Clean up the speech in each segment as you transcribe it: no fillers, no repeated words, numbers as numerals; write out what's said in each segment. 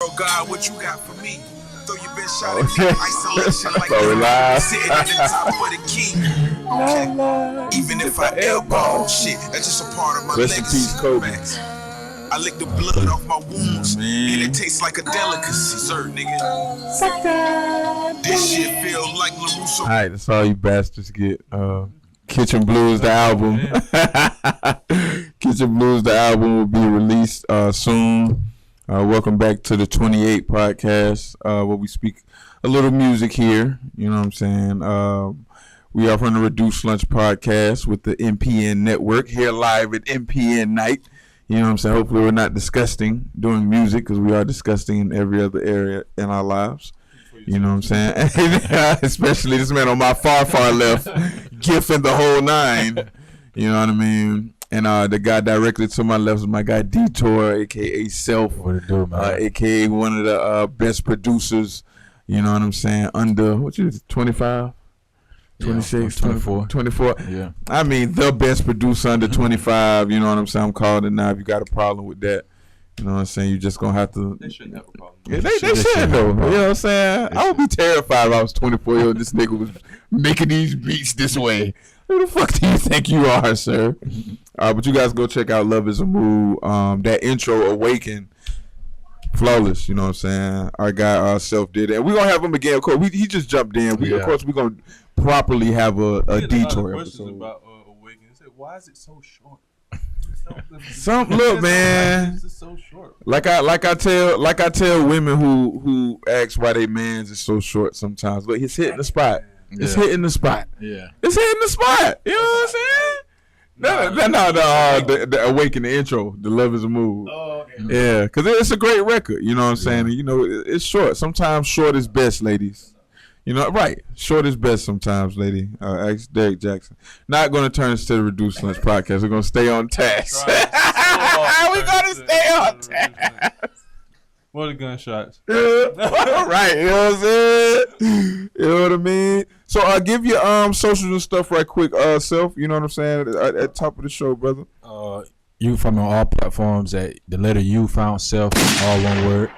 Oh God, what you got for me? Though you been shot in isolation like sitting at the top of the key. Okay. Even if I elbow shit, that's just a part of my legacy. I lick the blood off my wounds, and it tastes like a delicacy, sir, nigga. This shit feel like LaRusso. Alright, that's all you bastards get. Kitchen Blues, the album. Kitchen Blues, the album will be released soon. Welcome back to the 28 podcast, where we speak a little music here. You know what I'm saying? We are from the Reduced Lunch podcast with the MPN Network here live at MPN Night. You know what I'm saying? Hopefully we're not disgusting doing music, because we are disgusting in every other area in our lives. You know what I'm saying? Especially this man on my far left, gifting the whole nine. You know what I mean? And the guy directly to my left is my guy Detour, a.k.a. Self, a.k.a. one of the best producers. You know what I'm saying? Under, 25? 26, 24. Yeah. I mean, the best producer under 25. You know what I'm saying? I'm calling it now. If you got a problem with that, you know what I'm saying? You just gonna have to. They shouldn't have a problem. Yeah, they should though. You know what I'm saying? I would be terrified if I was 24 years old. This nigga was making these beats this way. Who the fuck do you think you are, sir? But you guys go check out "Love Is a Mood." That intro, "Awaken," flawless. You know what I'm saying? Our guy Self did it. And we're gonna have him again. Of course, he just jumped in. Of course, we're gonna properly have a Detour episode. About Awaken. They said, why is it so short? Look, man. It's so short. Like I tell women who ask why they mans is so short sometimes. But it's hitting the spot. Yeah. It's hitting the spot. Yeah. It's hitting the spot. You know what I'm saying? No, the Awaken, the intro, the Love Is a Mood. Oh, okay. Yeah, because it's a great record. You know what I'm saying? And, you know, it's short. Sometimes short is best, ladies. You know, right? Short is best sometimes, lady. Ask Derek Jackson. Not going to turn this to the Reduced Lunch podcast. We're going to stay on task. We're going to stay on task. What are gunshots? Right. You know what I'm saying? You know what I mean? So I'll give you socials and stuff right quick, Self. You know what I'm saying? At top of the show, brother. You from on all platforms at the letter U found Self, all one word.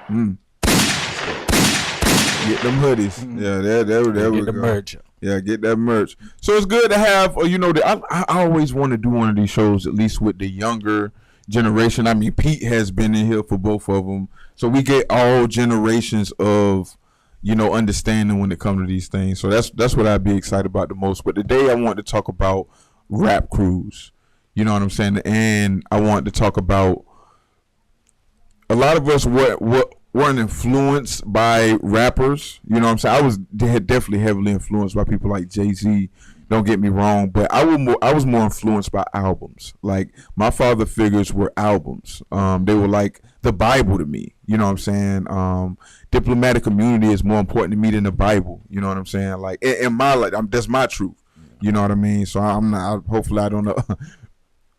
Get them hoodies. Yeah, there we Get go. the merch. Yeah, get that merch. So it's good to have, I always want to do one of these shows, at least with the younger generation. I mean, Pete has been in here for both of them. So we get all generations of, understanding when it comes to these things. So that's what I'd be excited about the most. But today I want to talk about rap crews. You know what I'm saying? And I want to talk about a lot of us weren't influenced by rappers. You know what I'm saying? I was definitely heavily influenced by people like Jay-Z. Don't get me wrong, but I was more influenced by albums. Like, my father figures were albums. They were like the Bible to me. You know what I'm saying? Diplomatic Immunity is more important to me than the Bible. You know what I'm saying? Like, in my life, that's my truth. You know what I mean? So hopefully I don't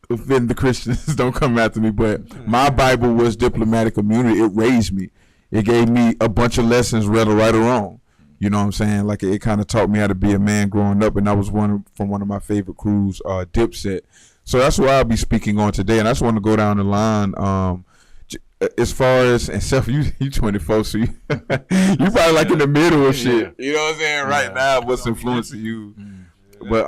offend the Christians. Don't come after me. But my Bible was Diplomatic Immunity. It raised me. It gave me a bunch of lessons, whether right or wrong. You know what I'm saying? Like, it kind of taught me how to be a man growing up, and that was one of my favorite crews, Dipset. So that's what I'll be speaking on today, and I just want to go down the line. As far as, and Self, you 24, so you probably like in the middle of shit. You know what I'm saying? Right now, what's influencing you? But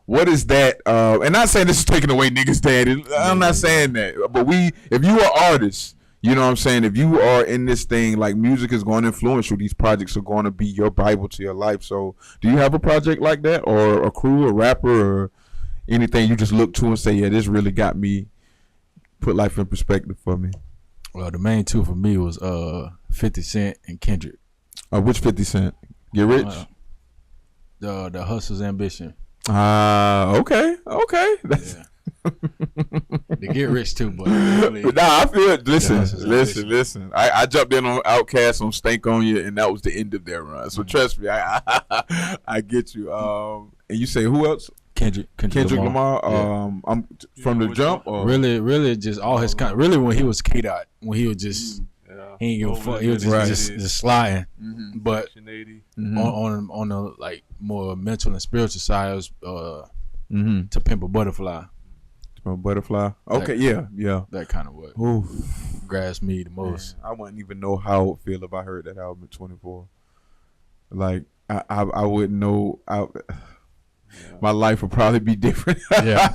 what is that? And not saying this is taking away niggas' daddy. I'm not saying that. But if you are artists, you know what I'm saying? If you are in this thing, like, music is going to influence you. These projects are going to be your Bible to your life. So do you have a project like that, or a crew, a rapper, or anything you just look to and say, yeah, this really got me, put life in perspective for me? Well, the main two for me was 50 Cent and Kendrick. Which 50 Cent? Get Rich? The Hustler's Ambition. Okay. That's They Get Rich too, but really, I feel it. Listen. I jumped in on Outkast on Stank on You, and that was the end of their run. So trust me, I get you. And you say who else? Kendrick Lamar. Yeah. I'm from the jump. Or? Really, just all his kind. Really, when he was K-Dot, when he was just he ain't give a fuck. He was just sliding. Mm-hmm. But on the like more mental and spiritual side, it was To Pimp a Butterfly. Oh, Butterfly. Okay, yeah. That kind of what Oof. grabs me the most. Man, I wouldn't even know how I would feel if I heard that album at 24. Like I wouldn't know. My life would probably be different. Yeah.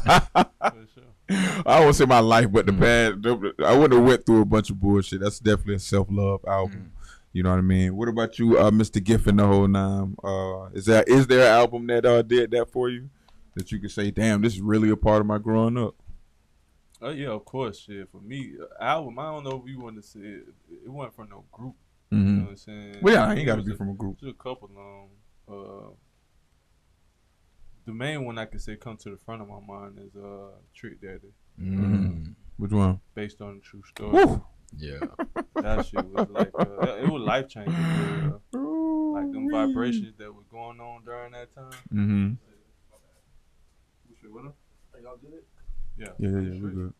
I won't say my life, but the bad. I wouldn't have went through a bunch of bullshit. That's definitely a self-love album. You know what I mean? What about you, Mr. Giffen the whole nine? Is there an album that did that for you that you could say, damn, this is really a part of my growing up? Oh yeah, of course. Shit, for me, album. I don't know if you want to say it. It wasn't from no group. You know what I'm saying? Well, yeah, I ain't got to be from a group. Just a couple. The main one I could say come to the front of my mind is Trick Daddy. Which one? Based on a true story. Woo. Yeah. That shit was like it was life changing. Like them vibrations that were going on during that time. Y'all did it? Yeah. Yeah, we're good.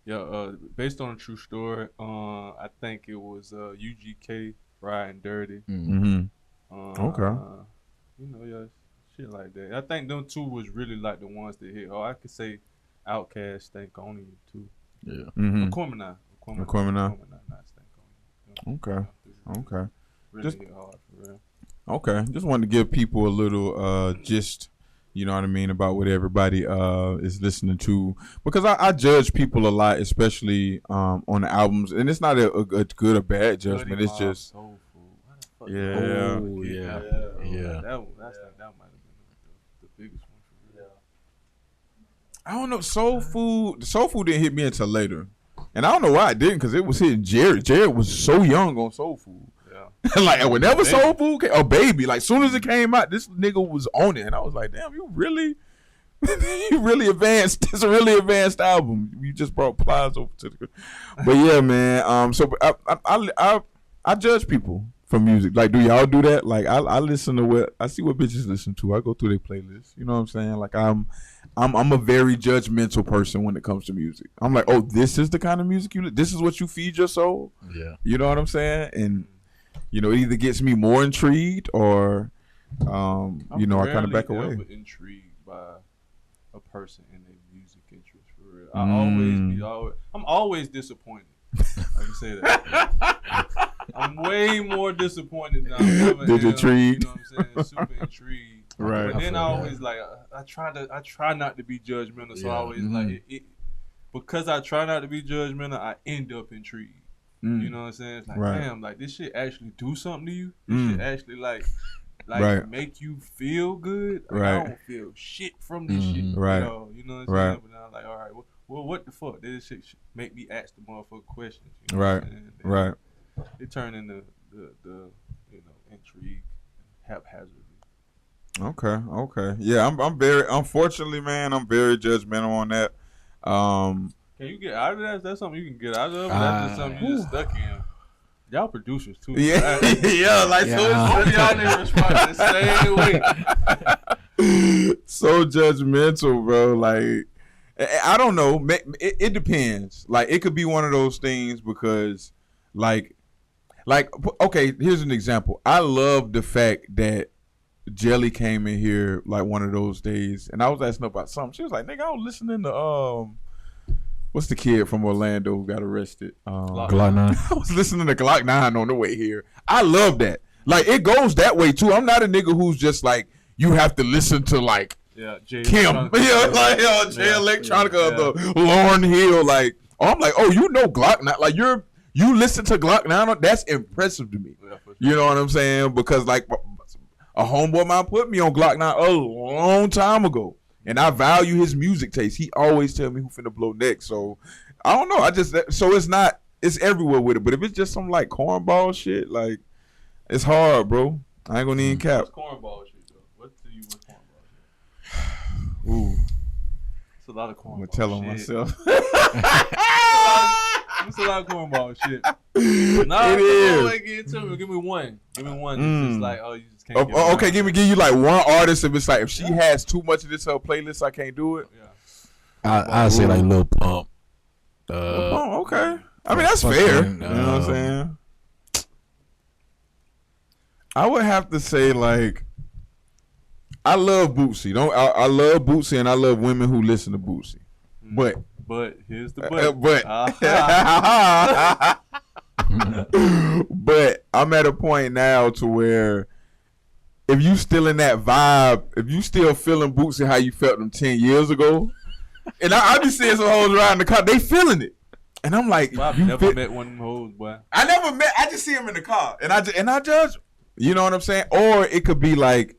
Yeah, based on a true story. I think it was UGK Riding Dirty. Okay. Shit like that. I think them two was really like the ones that hit. I could say Outkast, Stank On You too. Yeah. Aquemini, not Stank On You. Okay. Really Just hit hard for real. Okay. Just wanted to give people a little gist, you know what I mean, about what everybody is listening to, because I judge people a lot, especially on the albums, and it's not a good or bad judgment. It's just Yeah. Yeah. Oh, yeah. That might have been the biggest one for real. I don't know. Soul Food didn't hit me until later, and I don't know why it didn't, because it was hitting Jared. Jared was so young on Soul Food. Yeah. Like whenever Soul Food came, Baby, like soon as it came out, this nigga was on it, and I was like, damn, you really advanced. It's a really advanced album. You just brought Plies over to the. But yeah, man. So I judge people for music. Like, do y'all do that? Like, I listen to I see what bitches listen to. I go through their playlists. You know what I'm saying? Like, I'm a very judgmental person when it comes to music. I'm like, oh, this is the kind of music this is what you feed your soul. Yeah. You know what I'm saying? And it either gets me more intrigued or, I kind of back away. I'm intrigued by a person and their music interest for real. I'm always disappointed. I can say that. I'm way more disappointed now. Did you intrigued? You know what I'm saying? Super intrigued. Right. But then I always I try not to be judgmental. So I always because I try not to be judgmental, I end up intrigued. You know what I'm saying? It's like, damn, like this shit actually do something to you. This shit actually like make you feel good. Like, I don't feel shit from this shit. Right. You know what I'm saying? But now I'm like, all right, well, what the fuck? This shit make me ask the motherfucking questions. You know what I'm saying? Right. It turned into the intrigue haphazardly. Okay. Yeah, I'm very, unfortunately, man, I'm very judgmental on that. Can you get out of that? That's something you can get out of. That's just something you just stuck in. Y'all producers too. Yeah, right? So y'all niggas respond the same way. So judgmental, bro. Like, I don't know. It depends. Like, it could be one of those things because, like, okay, here's an example. I love the fact that Jelly came in here like one of those days, and I was asking her about something. She was like, "Nigga, I was listening to what's the kid from Orlando who got arrested? Glock 9. I was listening to Glock 9 on the way here. I love that. Like, it goes that way too. I'm not a nigga who's just like, you have to listen to like Jay Kim, Jay Electronica, the Lauryn Hill. Like, I'm like, oh, Glock 9. Like, you listen to Glock 9. That's impressive to me. Yeah, sure. You know what I'm saying? Because like a homeboy of mine put me on Glock 9 a long time ago. And I value his music taste. He always tell me who finna blow next. So I don't know. It's everywhere with it. But if it's just some like cornball shit, like, it's hard, bro. I ain't gonna even cap. What's cornball shit though? What to you with cornball shit? Ooh. It's a lot of cornball. I'm gonna tell on myself. It's a lot of cornball shit. Nah, it is. Give me one. It's just like, you just can't. Okay, give you like one artist. If it's like, if she has too much of this her playlist, I can't do it. Yeah. I say like Lil Pump. Okay. I mean, that's fair. You know what I'm saying? I would have to say like, I love Bootsy. I love Bootsy, and I love women who listen to Bootsy. But here's the but. But I'm at a point now to where if you still in that vibe, if you still feeling Bootsy how you felt them 10 years ago, and I be seeing some hoes around the car, they feeling it. And I'm like, well, I've never met one of them hoes, boy. I just see them in the car, and I judge. You know what I'm saying? Or it could be like,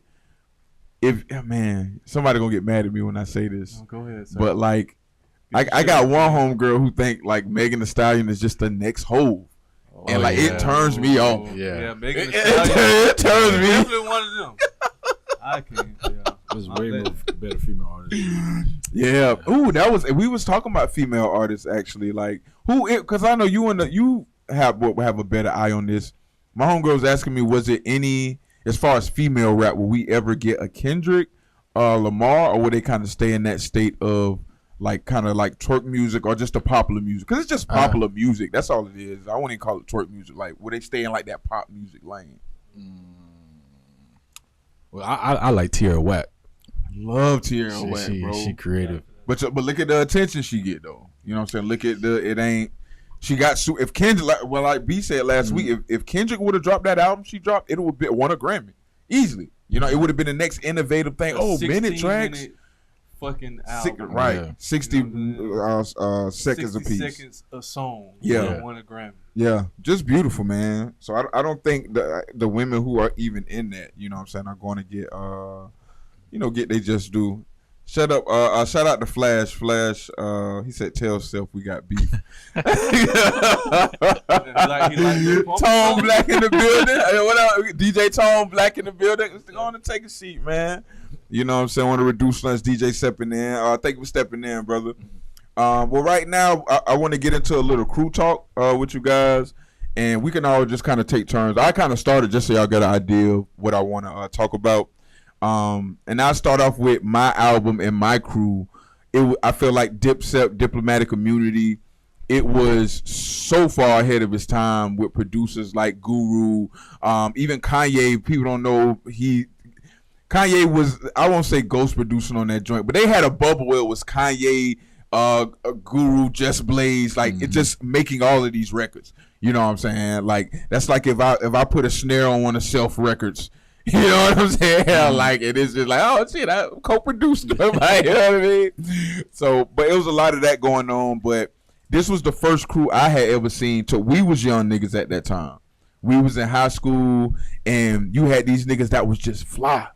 somebody gonna get mad at me when I say this. Oh, go ahead, sir. But like, I got one homegirl who think like Megan Thee Stallion is just the next hoe. And like it turns me off. Yeah, Megan Thee Stallion. It turns me. Definitely one of them. I can't. Yeah. There's way more better female artists. Yeah. Ooh, we was talking about female artists actually. Like because I know you have a better eye on this. My homegirl was asking me, was it any as far as female rap? Will we ever get a Kendrick, Lamar, or will they kind of stay in that state of like kind of like twerk music or just the popular music? Because it's just popular music. That's all it is. I wouldn't even call it twerk music. Like, will they stay in like that pop music lane? Well, I like Tierra Whack. Love Tierra Whack, bro. She creative. But look at the attention she get though. You know what I'm saying? Look at it ain't. She got if Kendrick, like B said last week, if Kendrick would have dropped that album she dropped, it would have won a Grammy easily. You know, it would have been the next innovative thing. Minute tracks. Fucking album. Right. 60 seconds a piece. Seconds a song. Yeah. Won a Grammy. Yeah. Just beautiful, man. So I don't think the women who are even in that, you know what I'm saying, are going to get get they just do. Shout out to Flash. Flash, he said, tell self we got beef. Tone Black in the building. Hey, what up? DJ Tone Black in the building. Let's go on and take a seat, man. You know what I'm saying? I want to reduce lunch. DJ stepping in. Thank you for stepping in, brother. Well, right now, I want to get into a little crew talk with you guys, and we can all just kind of take turns. I kind of started just so y'all get an idea of what I want to talk about. And I'll start off with my album and my crew. I feel like Dipset, Diplomatic Immunity, it was so far ahead of its time with producers like Guru, even Kanye. People don't know Kanye was, I won't say ghost producing on that joint, but they had a bubble where it was Kanye, Guru, Just Blaze, like it just making all of these records. You know what I'm saying? Like that's like if I put a snare on one of Self Records. You know what I'm saying? Like it is just like, oh shit, I co-produced them. Like, you know what I mean? So, but it was a lot of that going on. But this was the first crew I had ever seen. We was young niggas at that time. We was in high school, and you had these niggas that was just fly.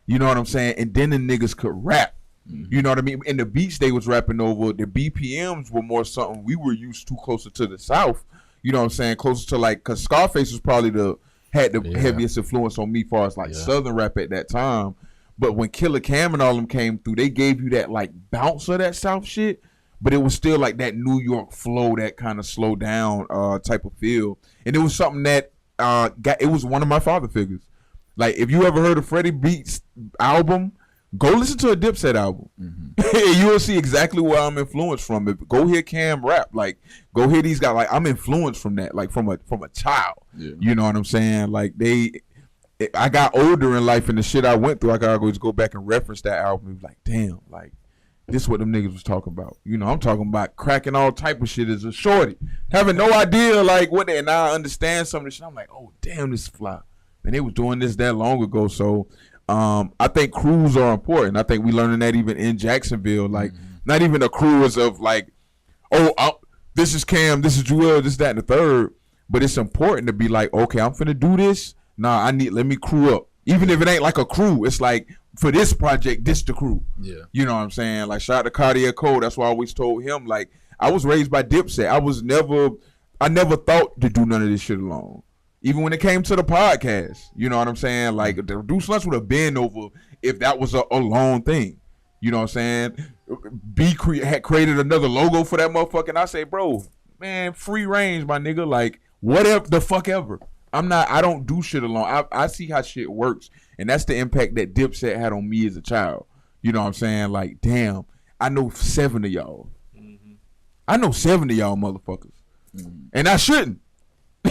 You know what I'm saying? And then the niggas could rap. You know what I mean? And the beats they was rapping over, the BPMs were more something we were used to closer to the South. You know what I'm saying? Closer to like, because Scarface was probably had the heaviest influence on me as far as like Southern rap at that time. But when Killer Cam and all them came through, they gave you that like bounce of that South shit, but it was still like that New York flow, that kind of slow down type of feel. And it was something that it was one of my father figures. Like if you ever heard of Freddie Beats album, go listen to a Dipset album. You will see exactly where I'm influenced from. Go hear Cam rap. Like go hear these guys. Like I'm influenced from that. Like from a child. Yeah. You know what I'm saying? Like I got older in life and the shit I went through, I gotta always go back and reference that album and be like, damn, like this is what them niggas was talking about. You know, I'm talking about cracking all type of shit as a shorty. Having no idea like what and now I understand some of the shit. I'm like, oh damn, this is fly. And they was doing this that long ago. So I think crews are important. I think we learning that even in Jacksonville. Like not even the crews of like, this is Cam, this is Jewel, this, that, and the third. But it's important to be like, okay, I'm finna do this. Nah, let me crew up. Even if it ain't like a crew, it's like for this project, this the crew. Yeah. You know what I'm saying? Like shout out to Cartier Cole. That's why I always told him, like, I was raised by Dipset. I never thought to do none of this shit alone. Even when it came to the podcast, you know what I'm saying? Like the Reduce Lunch would have been over if that was a long thing. You know what I'm saying? Had created another logo for that motherfucker. And I say, bro, man, free range, my nigga. Like, whatever the fuck ever. I don't do shit alone. I see how shit works. And that's the impact that Dipset had on me as a child. You know what I'm saying? Like, damn, I know 7 of y'all. I know 7 of y'all motherfuckers. And I shouldn't.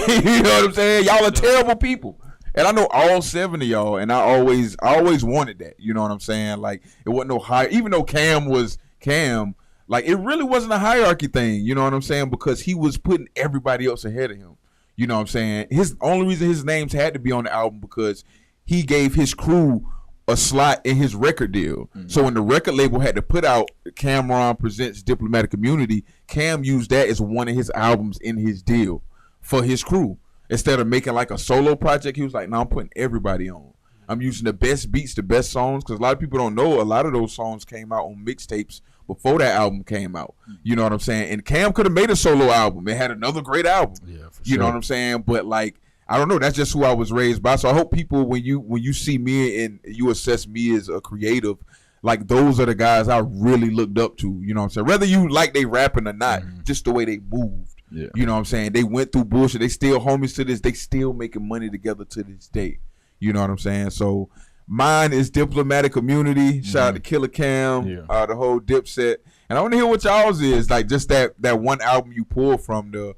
You know what I'm saying? Y'all are terrible people. And I know all 7 of y'all, and I always wanted that. You know what I'm saying? Like, it wasn't no high. Even though Cam was Cam, Like, it really wasn't a hierarchy thing, you know what I'm saying? Because he was putting everybody else ahead of him. You know what I'm saying? His only reason his names had to be on the album because he gave his crew a slot in his record deal. So when the record label had to put out Cameron Presents Diplomatic Immunity, Cam used that as one of his albums in his deal for his crew. Instead of making like a solo project, he was like, no, I'm putting everybody on. I'm using the best beats, the best songs, because a lot of people don't know a lot of those songs came out on mixtapes before that album came out. You know what I'm saying? And Cam could have made a solo album. It had another great album. Yeah, for sure. You know what I'm saying? But like, I don't know. That's just who I was raised by. So I hope people, when you see me and you assess me as a creative, like those are the guys I really looked up to. You know what I'm saying? Whether you like they rapping or not, just the way they moved. Yeah. You know what I'm saying? They went through bullshit. They still homies to this. They still making money together to this day. You know what I'm saying? So mine is Diplomatic Immunity. Shout out to Killer Cam, the whole Dipset. And I want to hear what y'all's is. Like just that one album you pulled from to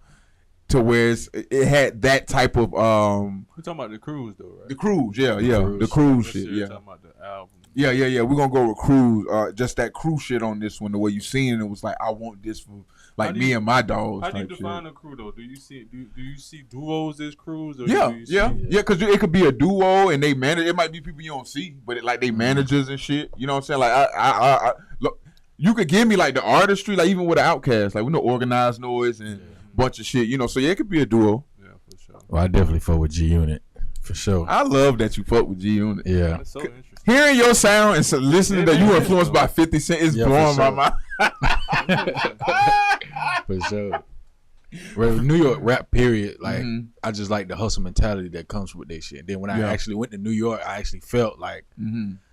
where it had that type of We're talking about the cruise though, right? The cruise, the cruise shit, yeah. Talking about the album. Yeah. We're gonna go with cruise. Just that cruise shit on this one. The way you seen it was like, I want this for like me and my dogs. How do you define a crew though? Do you see duos as crews? Or Yeah, because it could be a duo and they manage. It might be people you don't see, but like they managers and shit. You know what I'm saying? Like I look, you could give me like the artistry, like even with the Outkast, like we know Organized Noise and bunch of shit. You know, so yeah, it could be a duo. Yeah, for sure. Well, I definitely fuck with G Unit for sure. I love that you fuck with G Unit. Yeah, that's so interesting. Hearing your sound and listening that you were influenced by 50 Cent is blowing my mind. For sure. Well, New York rap period, like I just like the hustle mentality that comes with that shit. And then when I actually went to New York, I actually felt like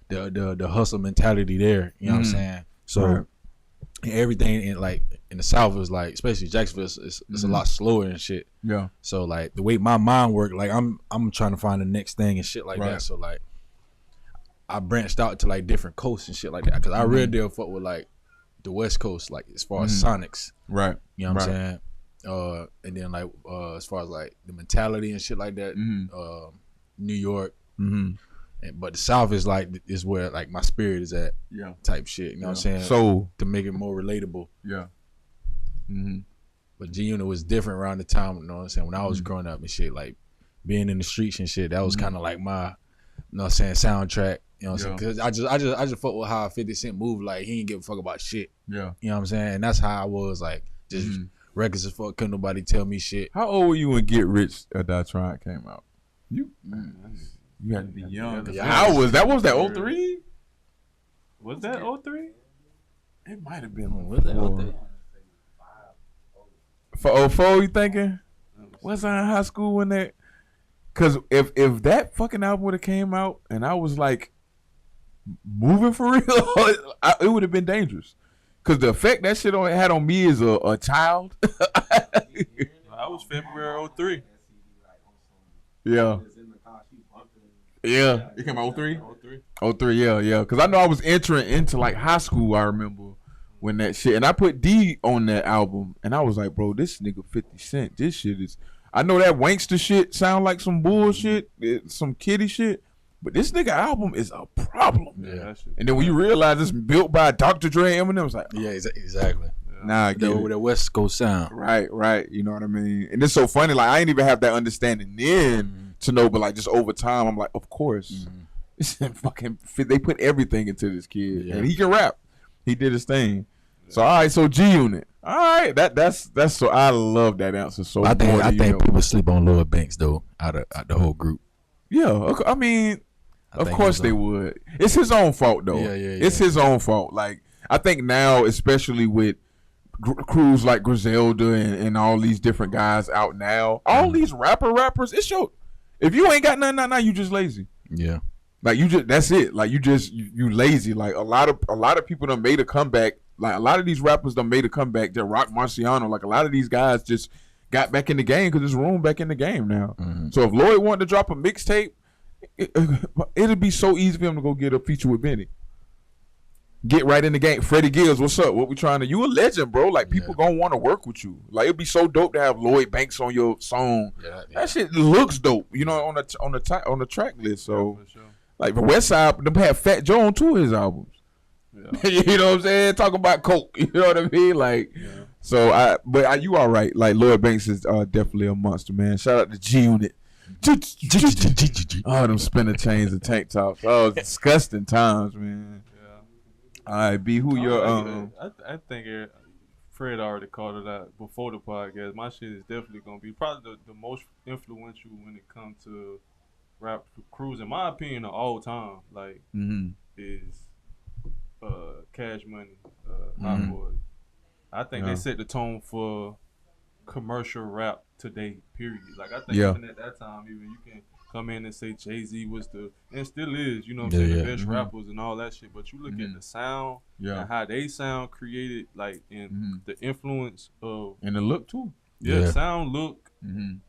the hustle mentality there. You know what I'm saying? So everything in the South is like, especially Jacksonville, it's a lot slower and shit. Yeah. So like the way my mind worked, like I'm trying to find the next thing and shit like that. So like I branched out to like different coasts and shit like that because I really did fuck with like the West Coast, like as far as Sonics. Right. You know what I'm saying? And then like as far as like the mentality and shit like that, New York. But the South is like is where like my spirit is at. Yeah. Type shit. You know what I'm saying? So to make it more relatable. Yeah. But G Unit was different around the time. You know what I'm saying? When I was growing up and shit, like being in the streets and shit, that was kind of like my, you know what I'm saying, soundtrack. You know what I'm saying? Because I just fuck with how 50 Cent moved. Like he ain't give a fuck about shit. Yeah. You know what I'm saying? And that's how I was like just reckless as fuck. Couldn't nobody tell me shit. How old were you when Get Rich or Die Trying came out? You had to be young. How was that? Was that 03? Was that 03? It might have been. Was that 03? For 04, you thinking? Was I in high school when that? Because if that fucking album would have came out and I was like moving for real, it would have been dangerous. Because the effect that shit had on me as a child. I was February 03. Yeah. Yeah. It came out 03? 03, yeah. Because I know I was entering into like high school, I remember. When that shit, and I put D on that album, and I was like, bro, this nigga 50 Cent, this shit is, I know that wankster shit sound like some bullshit, some kiddie shit, but this nigga album is a problem. Yeah. And then when you realize it's built by Dr. Dre and Eminem, it's like, yeah, exactly. Nah, I get with that West Coast sound. Right. You know what I mean? And it's so funny, like I ain't even have that understanding then to know, but like just over time, I'm like, of course, fucking, they put everything into this kid, and he can rap. He did his thing. So all right, so G Unit. All right, that's so I love that answer. So I think people sleep on Lloyd Banks though, out of the whole group. Yeah, I mean, of course they would. It's his own fault though. Yeah. It's his own fault. Like I think now, especially with crews like Griselda and all these different guys out now, all these rappers. It's your, if you ain't got nothing now, you just lazy. Yeah. Like you just, that's it. Like you lazy. Like a lot of people done made a comeback. Like a lot of these rappers done made a comeback. That Rock Marciano, like a lot of these guys just got back in the game because there's room back in the game now. So if Lloyd wanted to drop a mixtape, it'd be so easy for him to go get a feature with Benny. Get right in the game. Freddie Gibbs, what's up? What we trying to? You a legend, bro. Like people gonna want to work with you. Like it'd be so dope to have Lloyd Banks on your song. Yeah. That shit looks dope. You know, on the track list. So. Yeah, for sure. Like the West Side, them had Fat Joe on two of his albums. You know what I'm saying? Talk about coke. You know what I mean? Like, so you all right? Like Lloyd Banks is definitely a monster, man. Shout out to G Unit. Oh, them spinner chains and tank tops. Oh, disgusting times, man. All right, B, who your I think Fred already called it out before the podcast. My shit is definitely gonna be probably the most influential when it comes to rap crews, in my opinion, of all time. Like, is Cash Money, Hot Boys. I think they set the tone for commercial rap today. Period. Like, I think even at that time, even you can come in and say Jay-Z was and still is, you know what I'm saying, the best rappers and all that shit. But you look at the sound and how they sound created, like, in the influence of and the look too. Sound, look,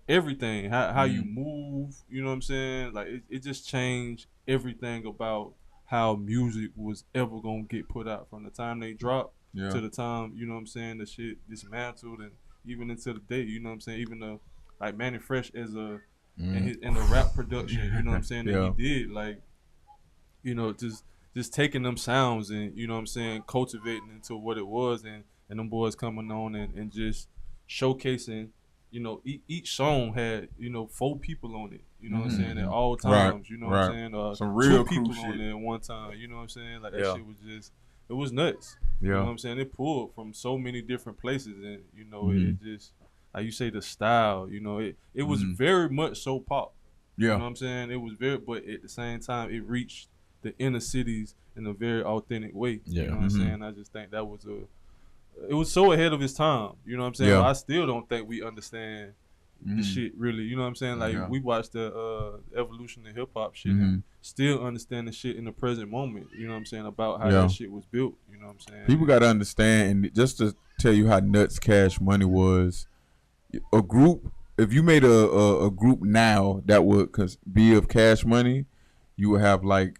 everything, how you move, you know what I'm saying? Like, it just changed everything about how music was ever gonna get put out from the time they dropped to the time, you know what I'm saying, the shit dismantled, and even into the day, you know what I'm saying, even the, like, Manny Fresh as a in the rap production, you know what I'm saying, that he did, like, you know, just taking them sounds and, you know what I'm saying, cultivating into what it was, and them boys coming on and just showcasing, you know, each song had, you know, 4 people on it, you know what I'm saying, at all times, you know what I'm saying, some real 2 people shit on there at one time, you know what I'm saying, like, that shit was just, it was nuts, you know what I'm saying, it pulled from so many different places, and, you know, it just, like you say, the style, you know, it was very much so pop, you know what I'm saying, it was very, but at the same time, it reached the inner cities in a very authentic way, you know what I'm saying, I just think that was it was so ahead of its time, you know what I'm saying, but I still don't think we understand the shit really, you know what I'm saying, like, we watched the evolution of hip-hop shit and still understand the shit in the present moment, you know what I'm saying, about how that shit was built, you know what I'm saying. People got to understand, and just to tell you how nuts Cash Money was, a group, if you made a group now that would be of Cash Money, you would have, like,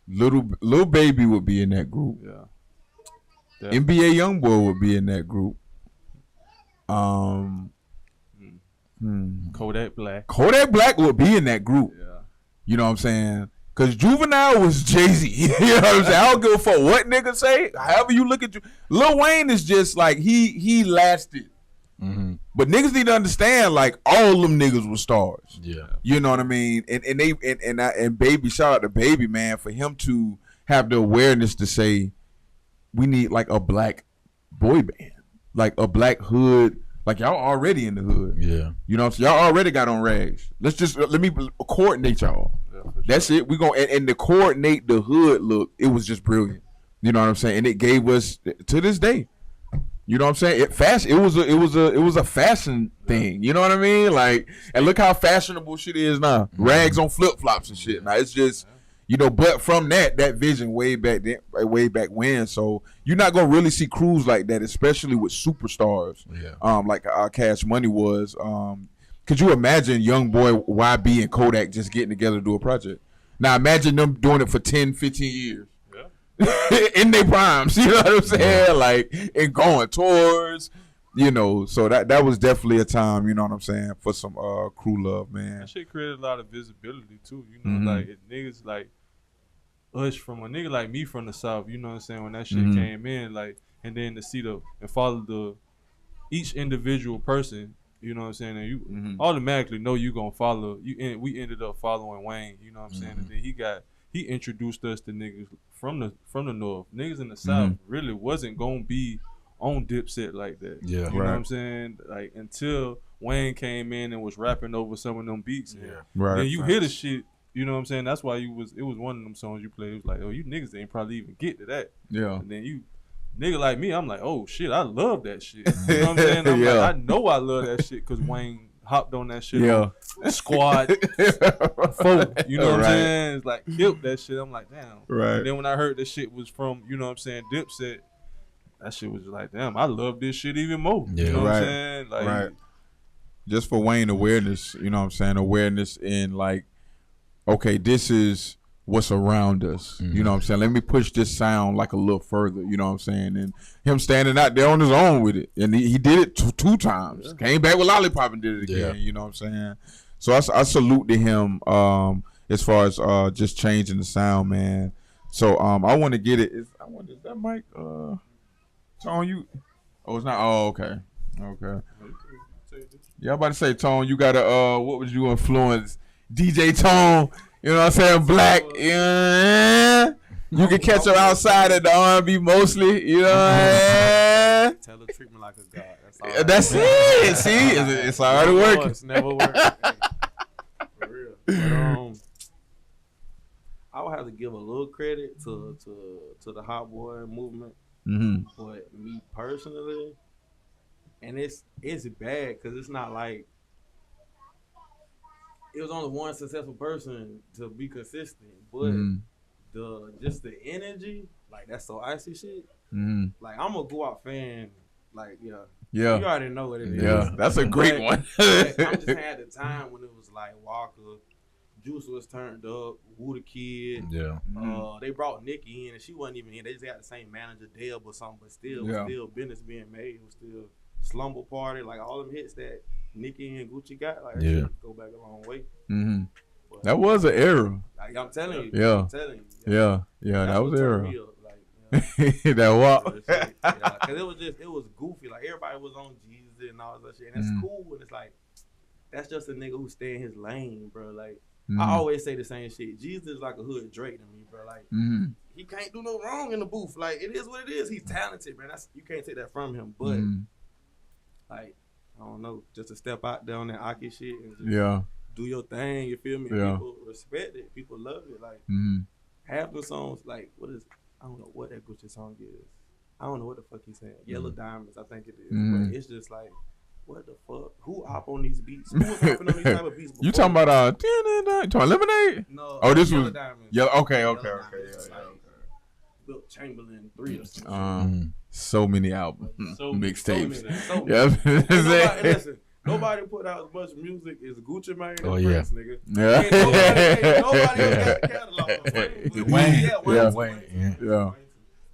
Lil Baby would be in that group. NBA Youngboy would be in that group. Kodak Black would be in that group. You know what I'm saying? Because Juvenile was Jay-Z. You know what I'm saying? I don't give a fuck what niggas say. However you look at you. Lil Wayne is just like, he lasted. But niggas need to understand, like, all them niggas were stars. You know what I mean? And Baby, shout out to Baby, man, for him to have the awareness to say, we need, like, a black boy band. Like, a black hood. Like, y'all already in the hood. You know what I'm saying? Y'all already got on rags. Let me coordinate y'all. That's it. We gonna and to coordinate the hood look, it was just brilliant. You know what I'm saying? And it gave us, to this day, you know what I'm saying? It was a fashion thing. You know what I mean? Like, and look how fashionable shit is now. Rags on flip flops and shit. Now it's just, you know, but from that vision way back when. So you're not gonna really see crews like that, especially with superstars. Like Cash Money was. Could you imagine Young Boy, YB, and Kodak just getting together to do a project? Now imagine them doing it for 10, 15 years. In their primes, you know what I'm saying? Like, and going tours, you know. So that was definitely a time, you know what I'm saying, for some crew love, man. That shit created a lot of visibility too, you know, like, if niggas like us, from a nigga like me from the South, you know what I'm saying, when that shit came in, like, and then to see and follow each individual person, you know what I'm saying, and you automatically know you gonna follow we ended up following Wayne, you know what I'm saying, and then he introduced us to niggas from the North. Niggas in the South really wasn't gonna be on Dipset like that. You know what I'm saying? Like, until Wayne came in and was rapping over some of them beats. Then you hear the shit, you know what I'm saying? That's why it was one of them songs you played. It was like, oh, you niggas ain't probably even get to that. And then you nigga like me, I'm like, oh shit, I love that shit. You know what I'm saying? I'm like, I know I love that shit because Wayne hopped on that shit on Squad 4, you know what I'm saying? It's like, killed that shit. I'm like, damn. And then when I heard that shit was from, you know what I'm saying, Dipset, that shit was like, damn, I love this shit even more. You know what I'm saying? Like, just for Wayne awareness, you know what I'm saying? Awareness in, like, okay, this is what's around us. You know what I'm saying? Let me push this sound like a little further, you know what I'm saying? And him standing out there on his own with it. And he did it two times. Came back with Lollipop and did it again, you know what I'm saying? So I salute to him as far as just changing the sound, man. So I want to get it. Is that mic Tone you? Oh, it's not. Oh, okay. Yeah, I'm about to say, Tone, you gotta what would you influence DJ Tone? You know what I'm saying? Black. Yeah. You can catch her outside at the R&B mostly. You know what I'm saying? Tell her treat me like a god. That's it. See, it's already working. It's never worked. For real. But, I would have to give a little credit to the hot boy movement. Mm-hmm. But me personally, and it's bad because it's not like it was only one successful person to be consistent, but the energy, like that's so icy shit. Mm-hmm. Like I'm a go out fan, like yeah. You already know what it is. Yeah, that's a great one. But I'm just had the time when it was like Walker, Juice was turned up, Woo the Kid. Yeah. They brought Nikki in, and she wasn't even in. They just had the same manager, Deb or something, but still, was still business being made. It was still Slumber Party, like all them hits that Nikki and Gucci got. Like, that shit go back a long way. Mm-hmm. But, that was an era. Like, I'm telling you. Yeah. I'm telling you. Yeah, that was an era. Like, that walk. Cause it was goofy. Like everybody was on Jesus and all that shit, and it's cool. And it's like that's just a nigga who stay in his lane, bro. Like. I always say the same shit. Jesus is like a hood Drake to me, bro. Like he can't do no wrong in the booth. Like it is what it is. He's talented, man. You can't take that from him. But like I don't know, just to step out there on that Aki shit and just do your thing. You feel me? People respect it. People love it. Like half the songs, like I don't know what that Gucci song is. I don't know what the fuck he's saying. Yellow Diamonds, I think it is. But it's just like. What the fuck? Who hop on these beats? Who was hopping on these type of beats before? You talking about Lemonade? No. Oh, this was Diamonds. Yeah. Okay. Bill Chamberlain 3 or something. So many albums, mixtapes. Listen, nobody put out as much music as Gucci Mane and Prince, nigga. Yeah. Ain't nobody else got the catalog. Wayne. Yeah.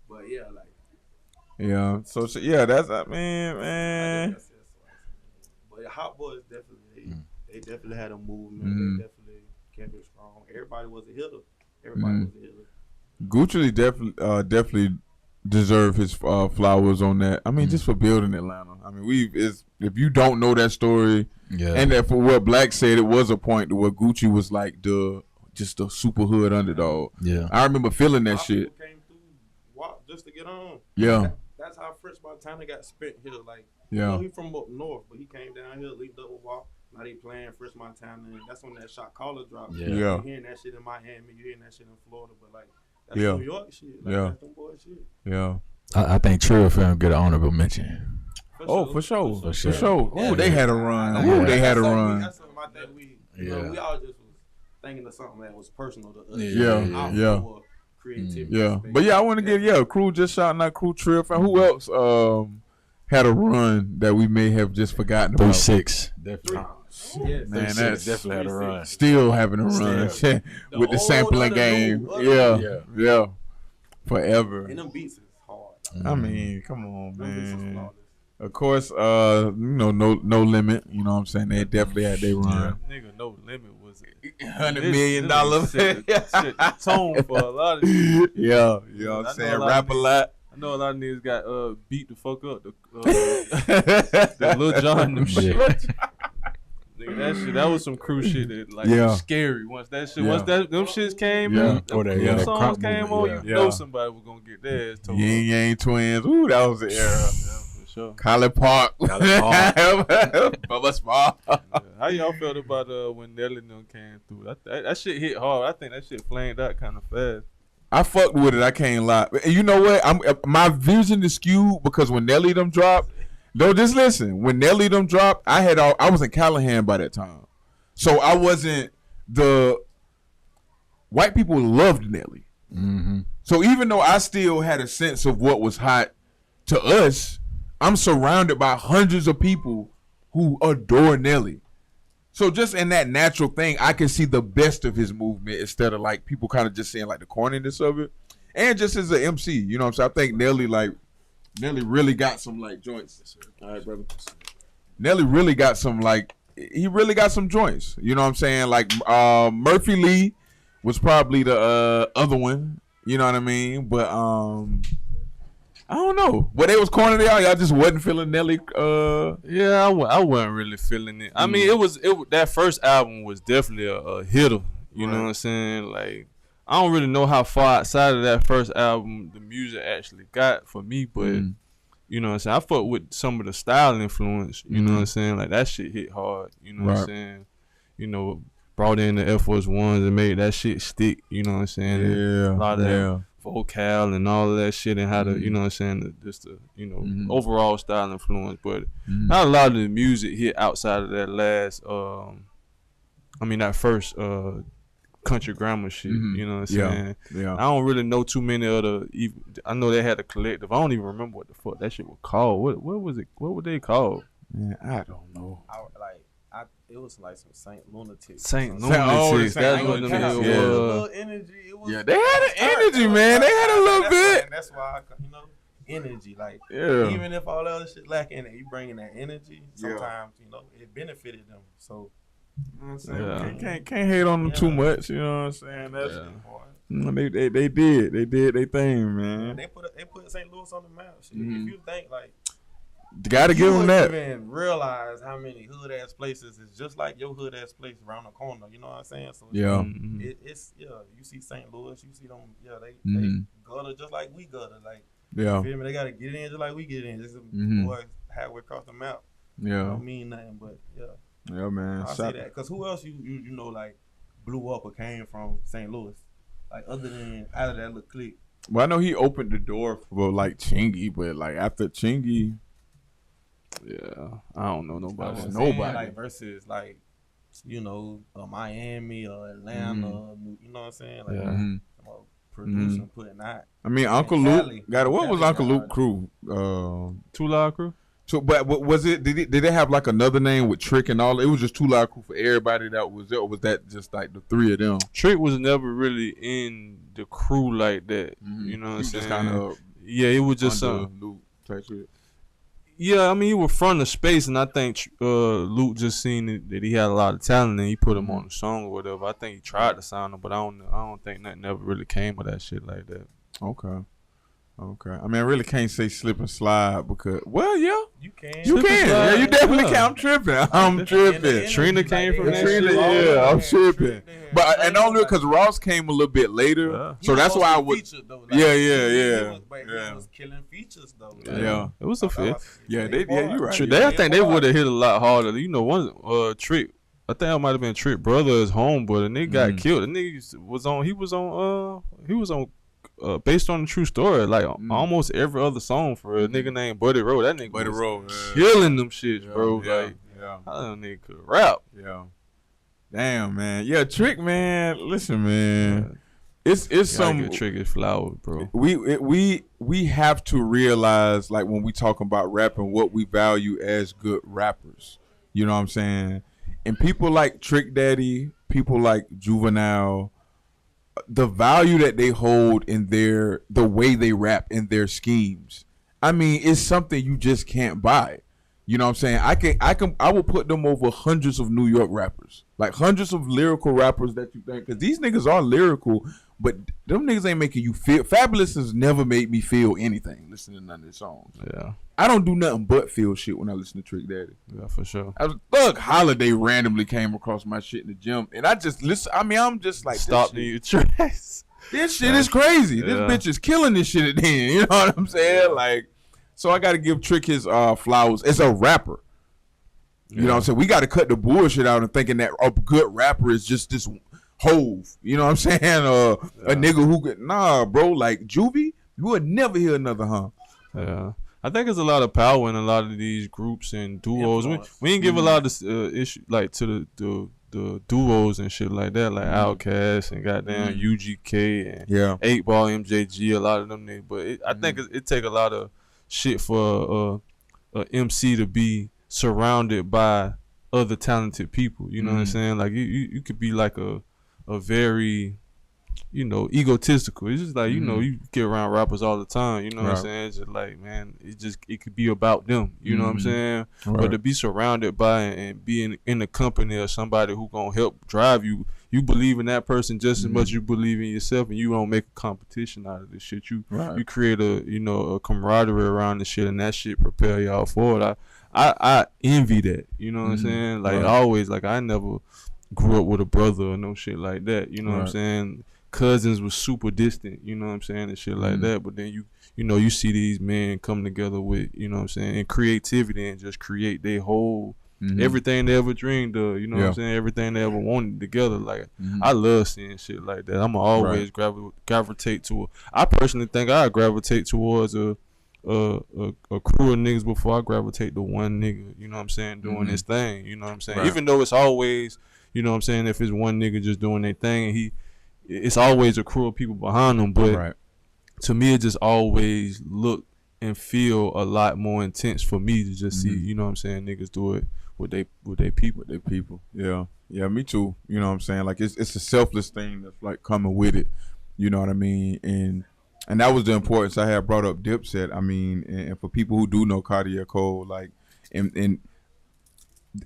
But yeah, like. Yeah. So that's man. But Hot Boys they definitely had a movement. They definitely kept it strong. Everybody was a hitter. Gucci definitely deserve his flowers on that. I mean, just for building Atlanta. I mean, if you don't know that story, and that for what Black said, it was a point to where Gucci was like just the super hood underdog. Yeah, I remember feeling that shit. Came through WAP just to get on. Yeah, that's how French Montana got spent here. Like, he from up north, but he came down here, linked up with WAP. Now they playing French Montana, and that's when that shot caller dropped. Yeah. You're hearing that shit in Miami, you're hearing that shit in Florida, but like. That's New York shit. Like, that's them boy shit. Yeah. I think Trill Film get an honorable mention. For sure. Oh, they had a run. They had a run. That's something I think we all just was thinking of something that was personal to us. Yeah. Creativity. Yeah. But I want to get Crew just shouting out Crew Trill Film. Who else had a run that we may have just forgotten about? 36. Definitely. Yes, man, that's definitely had a run. Still having a run with the sampling game. Yeah. Forever. And them beats is hard. I mean, come on, man. Of course, no limit. You know what I'm saying? They definitely had their run. Nigga, No Limit was $100 million. Set the tone for a lot of shit. Yeah, you know what I'm saying? Rap a lot. I know a lot of niggas got beat the fuck up. The Lil Jon and them shit. Nigga, that was some Crew shit that scary. Once them shits came in, them songs came on, you know somebody was gonna get theirs. Yin Yang Twins. Ooh, that was the era. Yeah, for sure. Collie Park. Bubba Small. How y'all felt about when Nelly and them came through? That shit hit hard. I think that shit flamed out kind of fast. I fucked with it. I can't lie. And you know what? My vision is skewed because when Nelly them dropped. No, just listen. When Nelly them dropped, I was in Callahan by that time, so I wasn't the white people loved Nelly. Mm-hmm. So even though I still had a sense of what was hot to us, I'm surrounded by hundreds of people who adore Nelly. So just in that natural thing, I can see the best of his movement instead of like people kind of just seeing like the corniness of it, and just as an MC, you know what I'm saying? I think Nelly really got some like joints. All right, brother. Nelly really got some he really got some joints. You know what I'm saying? Like Murphy Lee was probably the other one. You know what I mean? But I don't know. But they was corny to y'all just wasn't feeling Nelly. Yeah, I wasn't really feeling it. I mean, it was that first album was definitely a hitter. You know what I'm saying? Like, I don't really know how far outside of that first album the music actually got for me, but you know what I'm saying? I fuck with some of the style influence. You know what I'm saying? Like, that shit hit hard. You know what I'm saying? You know, brought in the Air Force Ones and made that shit stick. You know what I'm saying? Yeah. A lot of that vocal and all of that shit and how to, you know what I'm saying, just the, you know, overall style influence. But not a lot of the music hit outside of that last, that first country grammar shit. You know what I'm saying? Yeah. I don't really know too many other. I know they had a collective. I don't even remember what the fuck that shit was called. What was it? What were they called? Man, I don't know. It was like some Saint Lunatics. Saint Lunatics. That's what them was. was. Energy. It was, Yeah, they had an energy, man. They had a little bit. That's why energy. Like, Yeah. even if all the other shit lacking, you bringing that energy. Sometimes it benefited them. So, you know what I'm saying? Can't hate on them too much. You know what I'm saying? That's they did their thing, man. They put St. Louis on the map. Shit. If you think like. Gotta give them that. You wouldn't even realize how many hood ass places is just like your hood ass place around the corner. You know what I'm saying? So it's you see St. Louis, you see them. Yeah, they gutter just like we gutter. Like you feel me? They gotta get in just like we get in. Just boys halfway across the map. Yeah, don't mean nothing, but yeah, man. I see that because who else you know like blew up or came from St. Louis, like other than out of that little clique. Well, I know he opened the door for like Chingy, but like after Chingy. Yeah, I don't know nobody. Like versus like, Miami or Atlanta. You know what I'm saying? Like producing, putting out. I mean, Uncle Luke got it. What was Uncle Luke crew? 2 Live Crew. So, but was it? Did they have like another name with Trick and all? It was just 2 Live Crew for everybody that was there. Or was that just like the 3 of them? Trick was never really in the crew like that. You know what I'm saying? Just kind of. Yeah, it was just some Luke type shit. Yeah, I mean, he was from the space, and I think Luke just seen that he had a lot of talent, and he put him on the song or whatever. I think he tried to sign him, but I don't think nothing ever really came of that shit like that. Okay. I mean, I really can't say slip and slide because, well, yeah, you can. Yeah, you definitely can. I'm tripping. I'm tripping. Trina came from that Trina, shit. yeah, I'm tripping. But and only because Ross came a little bit later, so that's why I was. Yeah. He was killing features though. Yeah, it was a fit. Yeah, you're right. I think they would have hit a lot harder. You know, one Trick. I think it might have been Trick brother is home, but the nigga got killed. The nigga was on. Based on the true story, like almost every other song for a nigga named Buddy Rowe. That nigga was killing them shits, bro. Like, how that nigga could rap. Yeah. Damn, man. Yeah, Trick, man. Listen, man. It's some Trick is flowers, bro. We have to realize, like, when we talk about rapping, what we value as good rappers. You know what I'm saying? And people like Trick Daddy, people like Juvenile, the value that they hold in the way they rap in their schemes. I mean, it's something you just can't buy. You know what I'm saying? I will put them over hundreds of New York rappers, like hundreds of lyrical rappers that you think, because these niggas are lyrical, but them niggas ain't making you feel. Fabulous has never made me feel anything listening to none of their songs. Yeah, I don't do nothing but feel shit when I listen to Trick Daddy. Yeah, for sure. Thug Holiday randomly came across my shit in the gym, and I just listen. I mean, I'm just like, stop the trash. This shit is crazy. This bitch is killing this shit at the end. You know what I'm saying? Like, so I got to give Trick his flowers as a rapper. You know what I'm saying? We got to cut the bullshit out and thinking that a good rapper is just this Hove. You know what I'm saying? A nigga who could, bro, like Juvie, you would never hear another Yeah. I think there's a lot of power in a lot of these groups and duos. We didn't give a lot of issue like to the duos and shit like that, like Outkast and goddamn UGK and 8 Ball MJG, a lot of them niggas. But I think it take a lot of shit for a MC to be surrounded by other talented people. You know what I'm saying? Like you could be like a very, egotistical. It's just like, you get around rappers all the time. You know what I'm saying? It's just like, man, it could be about them. You know what I'm saying? Right. But to be surrounded by and being in the company of somebody who gonna help drive you, you believe in that person just as much as you believe in yourself, and you don't make a competition out of this shit. You create a camaraderie around the shit, and that shit propel y'all forward. I envy that. You know what I'm saying? Like always, like I never grew up with a brother or no shit like that. You know what I'm saying? Cousins was super distant, you know what I'm saying, and shit like that. But then you see these men come together with, you know what I'm saying, and creativity and just create their whole everything they ever dreamed of, you know what I'm saying, everything they ever wanted together. Like I love seeing shit like that. I'ma always gravitate to. I personally think I gravitate towards a crew of niggas before I gravitate to one nigga. You know what I'm saying, doing his thing. You know what I'm saying. Even though it's always, you know what I'm saying, if it's one nigga just doing their thing and it's always a crew of people behind them, but to me it just always look and feel a lot more intense for me to just see, you know what I'm saying, niggas do it with they people. Yeah, me too. You know what I'm saying? Like it's a selfless thing that's like coming with it. You know what I mean? And that was the importance I had brought up Dipset. I mean, and for people who do know Cartier Cole, like and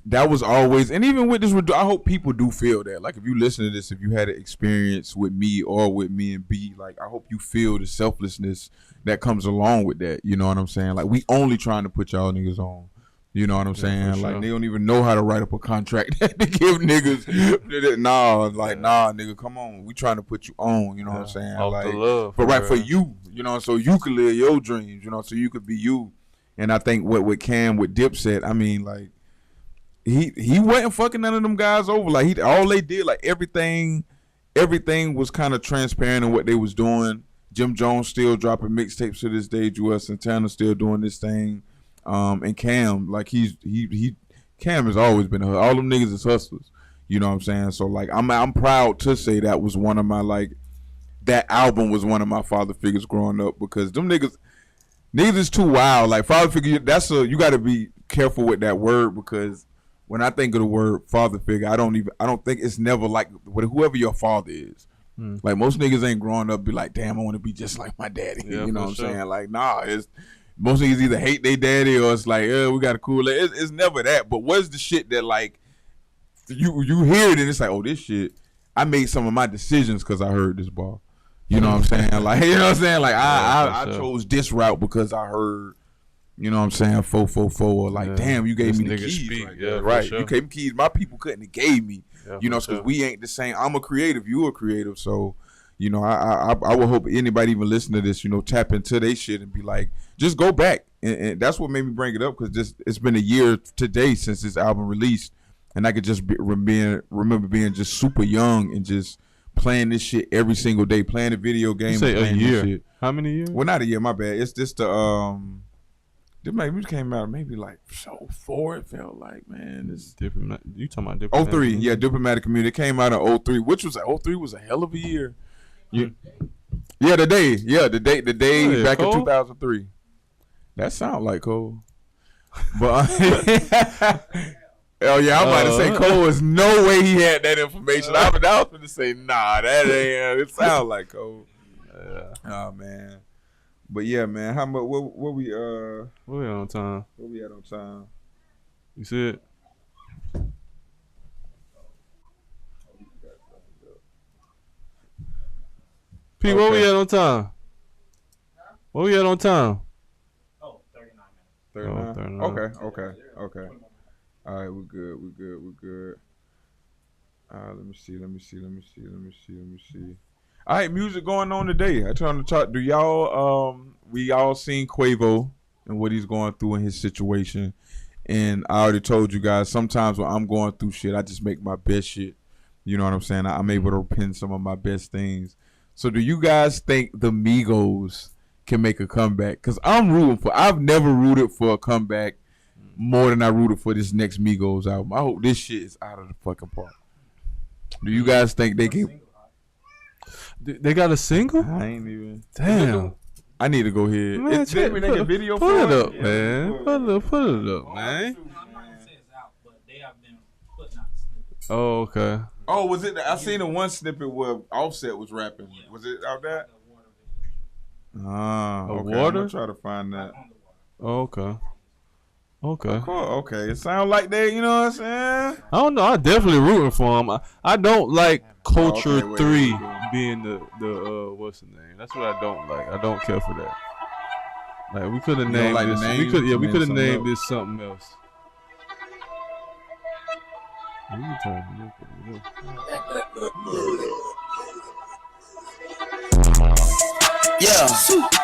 that was always, and even with this, I hope people do feel that. Like if you listen to this, if you had an experience with me or with me and B, like I hope you feel the selflessness that comes along with that. You know what I'm saying? Like we only trying to put y'all niggas on. You know what I'm saying? Like they don't even know how to write up a contract to give niggas. Nah, nigga, come on. We trying to put you on. You know what I'm saying? Off like, the love, but for you, you know, so you could live your dreams. You know, so you could be you. And I think what with Cam with Dipset, I mean, like. He wasn't fucking none of them guys over. Like all they did, like everything was kind of transparent in what they was doing. Jim Jones still dropping mixtapes to this day. Joel Santana still doing this thing. And Cam, like Cam has always been all them niggas is hustlers. You know what I'm saying? So like I'm proud to say that was one of my that album was one of my father figures growing up, because them niggas is too wild. Like father figure, you got to be careful with that word, because when I think of the word father figure, I don't think it's never like whoever your father is. Like most niggas ain't growing up be like, damn, I want to be just like my daddy. You know what I'm saying? Like, nah, it's most niggas either hate their daddy or it's like, we got a cool. It's never that. But what's the shit that like you hear it and it's like, oh, this shit, I made some of my decisions because I heard this bar. You know what I'm saying? Like, you know what I'm saying? Like I chose this route because I heard. You know what I'm saying? 444 or like, damn, you gave me the keys. Right. Sure. You gave me keys. My people couldn't have gave me. You know, because we ain't the same. I'm a creative. You a creative. So, you know, I would hope anybody even listen to this, you know, tap into their shit and be like, just go back. And that's what made me bring it up, because it's been a year today since this album released. And I could just remember being just super young and just playing this shit every single day, playing the video game. You say a year. Shit. How many years? Well, not a year. My bad. It's just the maybe it came out maybe like 4. It felt like, man, this different. You talking about different? 03, yeah, Diplomatic Community. It came out in 03, which was 03 was a hell of a year. The day back Cole? In 2003. That sound like Cole, but oh yeah, I'm about to say Cole. There's no way he had that information. I was going to say nah, that ain't. It sound like Cole. Oh man. But yeah, man, how much? What we on time? Where we at on time? You see it? Pete, where we at on time? Where we at on time? 39 minutes. 39. Okay. All right, we're good. Let me see. All right, music going on today. I trying to talk. Do y'all? We all seen Quavo and what he's going through in his situation, and I already told you guys. Sometimes when I'm going through shit, I just make my best shit. You know what I'm saying? I'm able to pin some of my best things. So, do you guys think the Migos can make a comeback? Because I've never rooted for a comeback more than I rooted for this next Migos album. I hope this shit is out of the fucking park. Do you guys think they can? They got a single? I ain't even. Damn. I need to go ahead. Man, Put it up, man. Put it up, man. Oh, okay. Oh, was it? I seen the one snippet where Offset was rapping. Was it out that? Ah, okay. Water? I'm gonna try to find that. Oh, okay. Okay. Cool. Okay. It sounds like they, you know what I'm saying? I don't know. I'm definitely rooting for him. I don't like Culture wait, 3 wait. being the what's the name? That's what I don't like. I don't care for that. Like we could have named like the this. name? We could Name have something named else? this something else. You can turn it Yeah,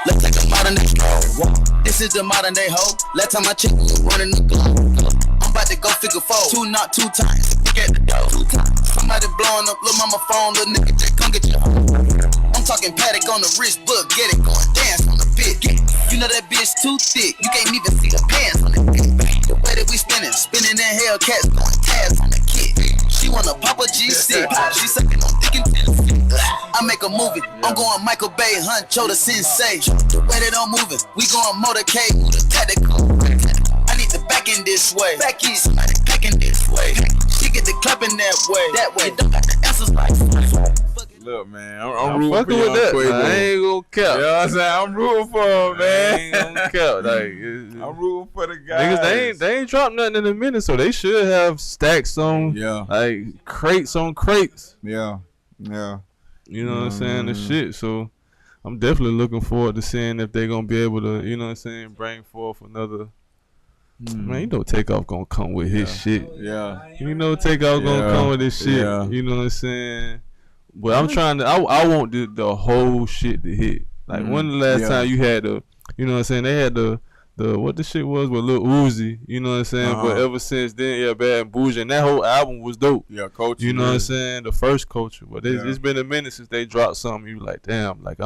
let's take a modern day stroll. This is the modern day hoe. Last time I checked, running the globe. I'm about to go figure 4. 2 not 2 times. Look at the dough. 2 times. Somebody blowing up, little mama phone, little nigga, just come get you. I'm talking paddock on the wrist, book, get it going, dance on the pit. You know that bitch too thick, you can't even see the pants on it. The way that we spinning in Hellcats, going tabs on the kid. She wanna pop a G6, she sucking on dick and Tennessee. I make a movie, I'm going Michael Bay, Huncho the Sensei. The way that I'm moving, we going motorcade with a tactical. I need the back in this way, somebody packing this way. She get the clapping that way. You don't got the answers like. Look, man, I'm I'm rooting for fucking you with on that. Quavo. I ain't gonna You cap. know what I'm saying? I'm rooting for him, I man. ain't gonna cap. Like, I'm rooting for the guys. niggas, they ain't dropped nothing in a minute, so they should have stacks on, Yeah. like crates on crates. Yeah. You know what I'm saying? The shit. So I'm definitely looking forward to seeing if they're gonna be able to, you know what I'm saying, bring forth another. Man, you know Takeoff gonna come with his shit. Yeah. You know Takeoff gonna come with his shit. Yeah. You know what I'm saying? But I'm trying to. I want the whole shit to hit. Like when the last time you had the, you know what I'm saying? They had the what the shit was with Lil Uzi. You know what I'm saying? But ever since then, yeah, Bad and Bougie, and that whole album was dope. Yeah, Culture. You know what I'm saying? The first Culture. But it's been a minute since they dropped something. You like, damn, like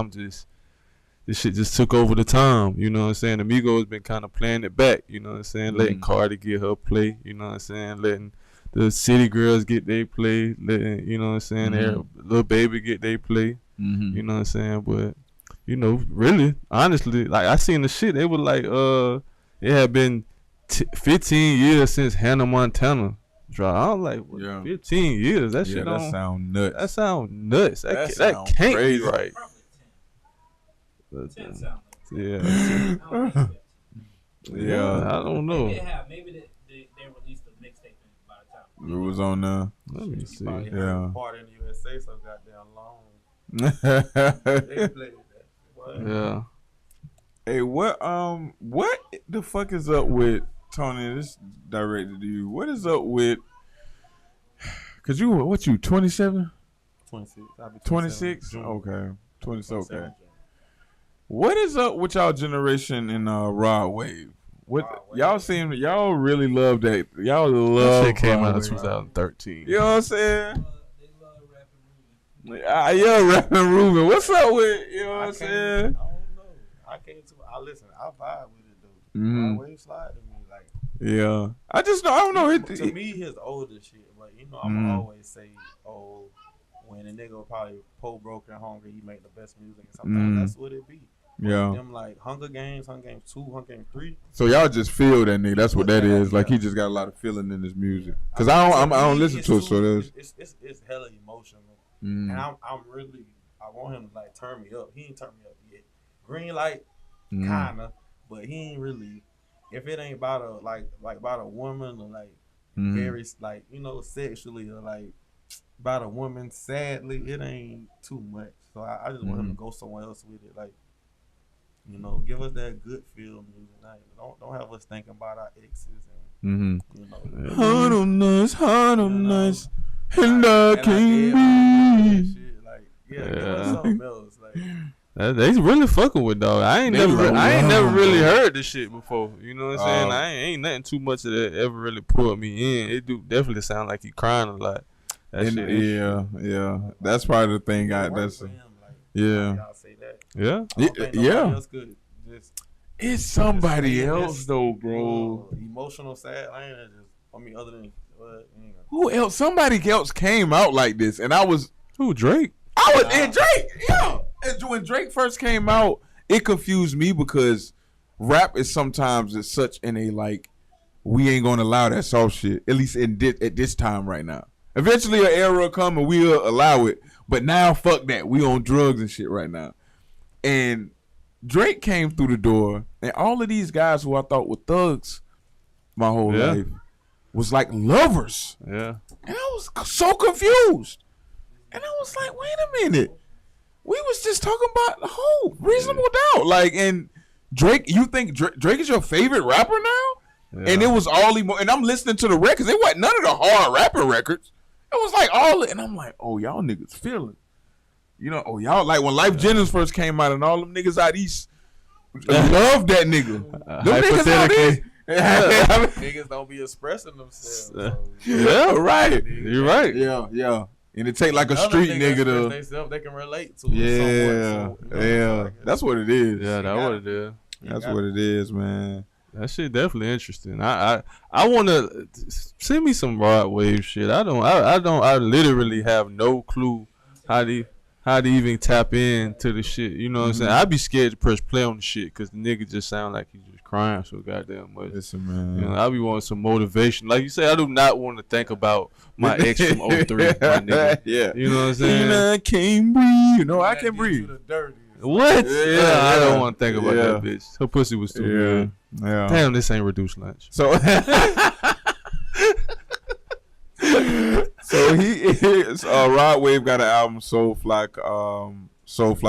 this shit just took over the time. You know what I'm saying? The Migos been kind of playing it back. You know what I'm saying? Letting Cardi get her play. You know what I'm saying? Letting the City Girls get their play. Letting, you know what I'm saying? Their Lil Baby get their play. You know what I'm saying? But, you know, really, honestly, like I seen the shit. They were like, it had been 15 years since Hannah Montana dropped. I was like, what, 15 years? That shit that sound nuts. That sound nuts. That sound can't crazy. be right. Yeah. Yeah. I don't know. Maybe they released the mixtape by the time. It was on there. Let me see. Yeah. Part in the USA so goddamn long. They played that. What? Yeah. Hey, what the fuck is up with Tony? This directed to you. What is up with? Cause you 27? 26. I'll be 26? June. Okay. 26. Okay. 27. What is up with y'all generation in Rod Wave? What Rod Wave. y'all really love that? Y'all love That shit came Rod out in Wave. 2013. You know what I'm saying? They love rapping Ruben. Yeah, rapping Ruben. What's up with? You know what I'm I saying? don't know. I listen. I vibe with it though. Rod Wave slide to me like. Yeah. I just know. I don't know. To me, his older shit, but you know, I'm always say, when a nigga probably poor, broke, and hungry, he make the best music. And sometimes that's what it be. Yeah. Them like Hunger Games 2, Hunger Games 3. So y'all just feel that nigga. That's what that is. Like he just got a lot of feeling in his music. Cause I don't listen to it. So there's. It's hella emotional, and I'm really I want him to like turn me up. He ain't turned me up yet. Green light, kinda, but he ain't really. If it ain't about about a woman or like very like sexually or like about a woman, sadly, it ain't too much. So I just want him to go somewhere else with it. Like, give us that good feel music. Like, don't have us thinking about our exes and Heart on nice, and I can be. Like, give us something else. Like, They really fucking with dog. I ain't never really heard this shit before. You know what I'm saying? I ain't nothing too much of that ever really pulled me in. It do definitely sound like he crying a lot. That shit is- Yeah. That's probably the thing. That's for him, like, yeah. y'all say that. Yeah. I don't think nobody else could just It's somebody just else though, bro. Emotional, sad. I ain't just. I mean, other than Who else? Somebody else came out like this, and I was Who, Drake? and Drake. Yeah. And when Drake first came out, it confused me because rap is sometimes it's such in a like we ain't gonna allow that soft shit. At least at this time right now. Eventually, an era will come and we'll allow it. But now, fuck that. We on drugs and shit right now. And Drake came through the door, and all of these guys who I thought were thugs my whole life was like lovers. Yeah. And I was so confused. And I was like, wait a minute. We was just talking about the whole Reasonable Doubt. Like, and Drake, you think Drake is your favorite rapper now? Yeah. And it was all and I'm listening to the records. It wasn't none of the hard rapper records. It was like all, and I'm like, oh, y'all niggas feeling. You know, oh, y'all, like when Life Jennings first came out and all them niggas out east loved that nigga. Them niggas out east. Niggas don't be expressing themselves. So. Yeah, right. You're right. Yeah. And it take like a street nigga to. They can relate to. Yeah, so, that's what it is. Yeah, that's what it is. That's what it is, man. That shit definitely interesting. I want to send me some Rod Wave shit. I literally have no clue how to even tap into the shit. You know what I'm saying? I'd be scared to press play on the shit because the nigga just sound like he's just crying so goddamn much. Listen, man. You know, I be wanting some motivation. Like you say, I do not want to think about my ex from 03, my nigga. Yeah. You know what I'm saying? I can't breathe. You know, I can breathe. What? Yeah, I don't want to think about that bitch. Her pussy was too good. Yeah. Damn, this ain't reduced lunch. So he is Rod Wave got an album, Soulfly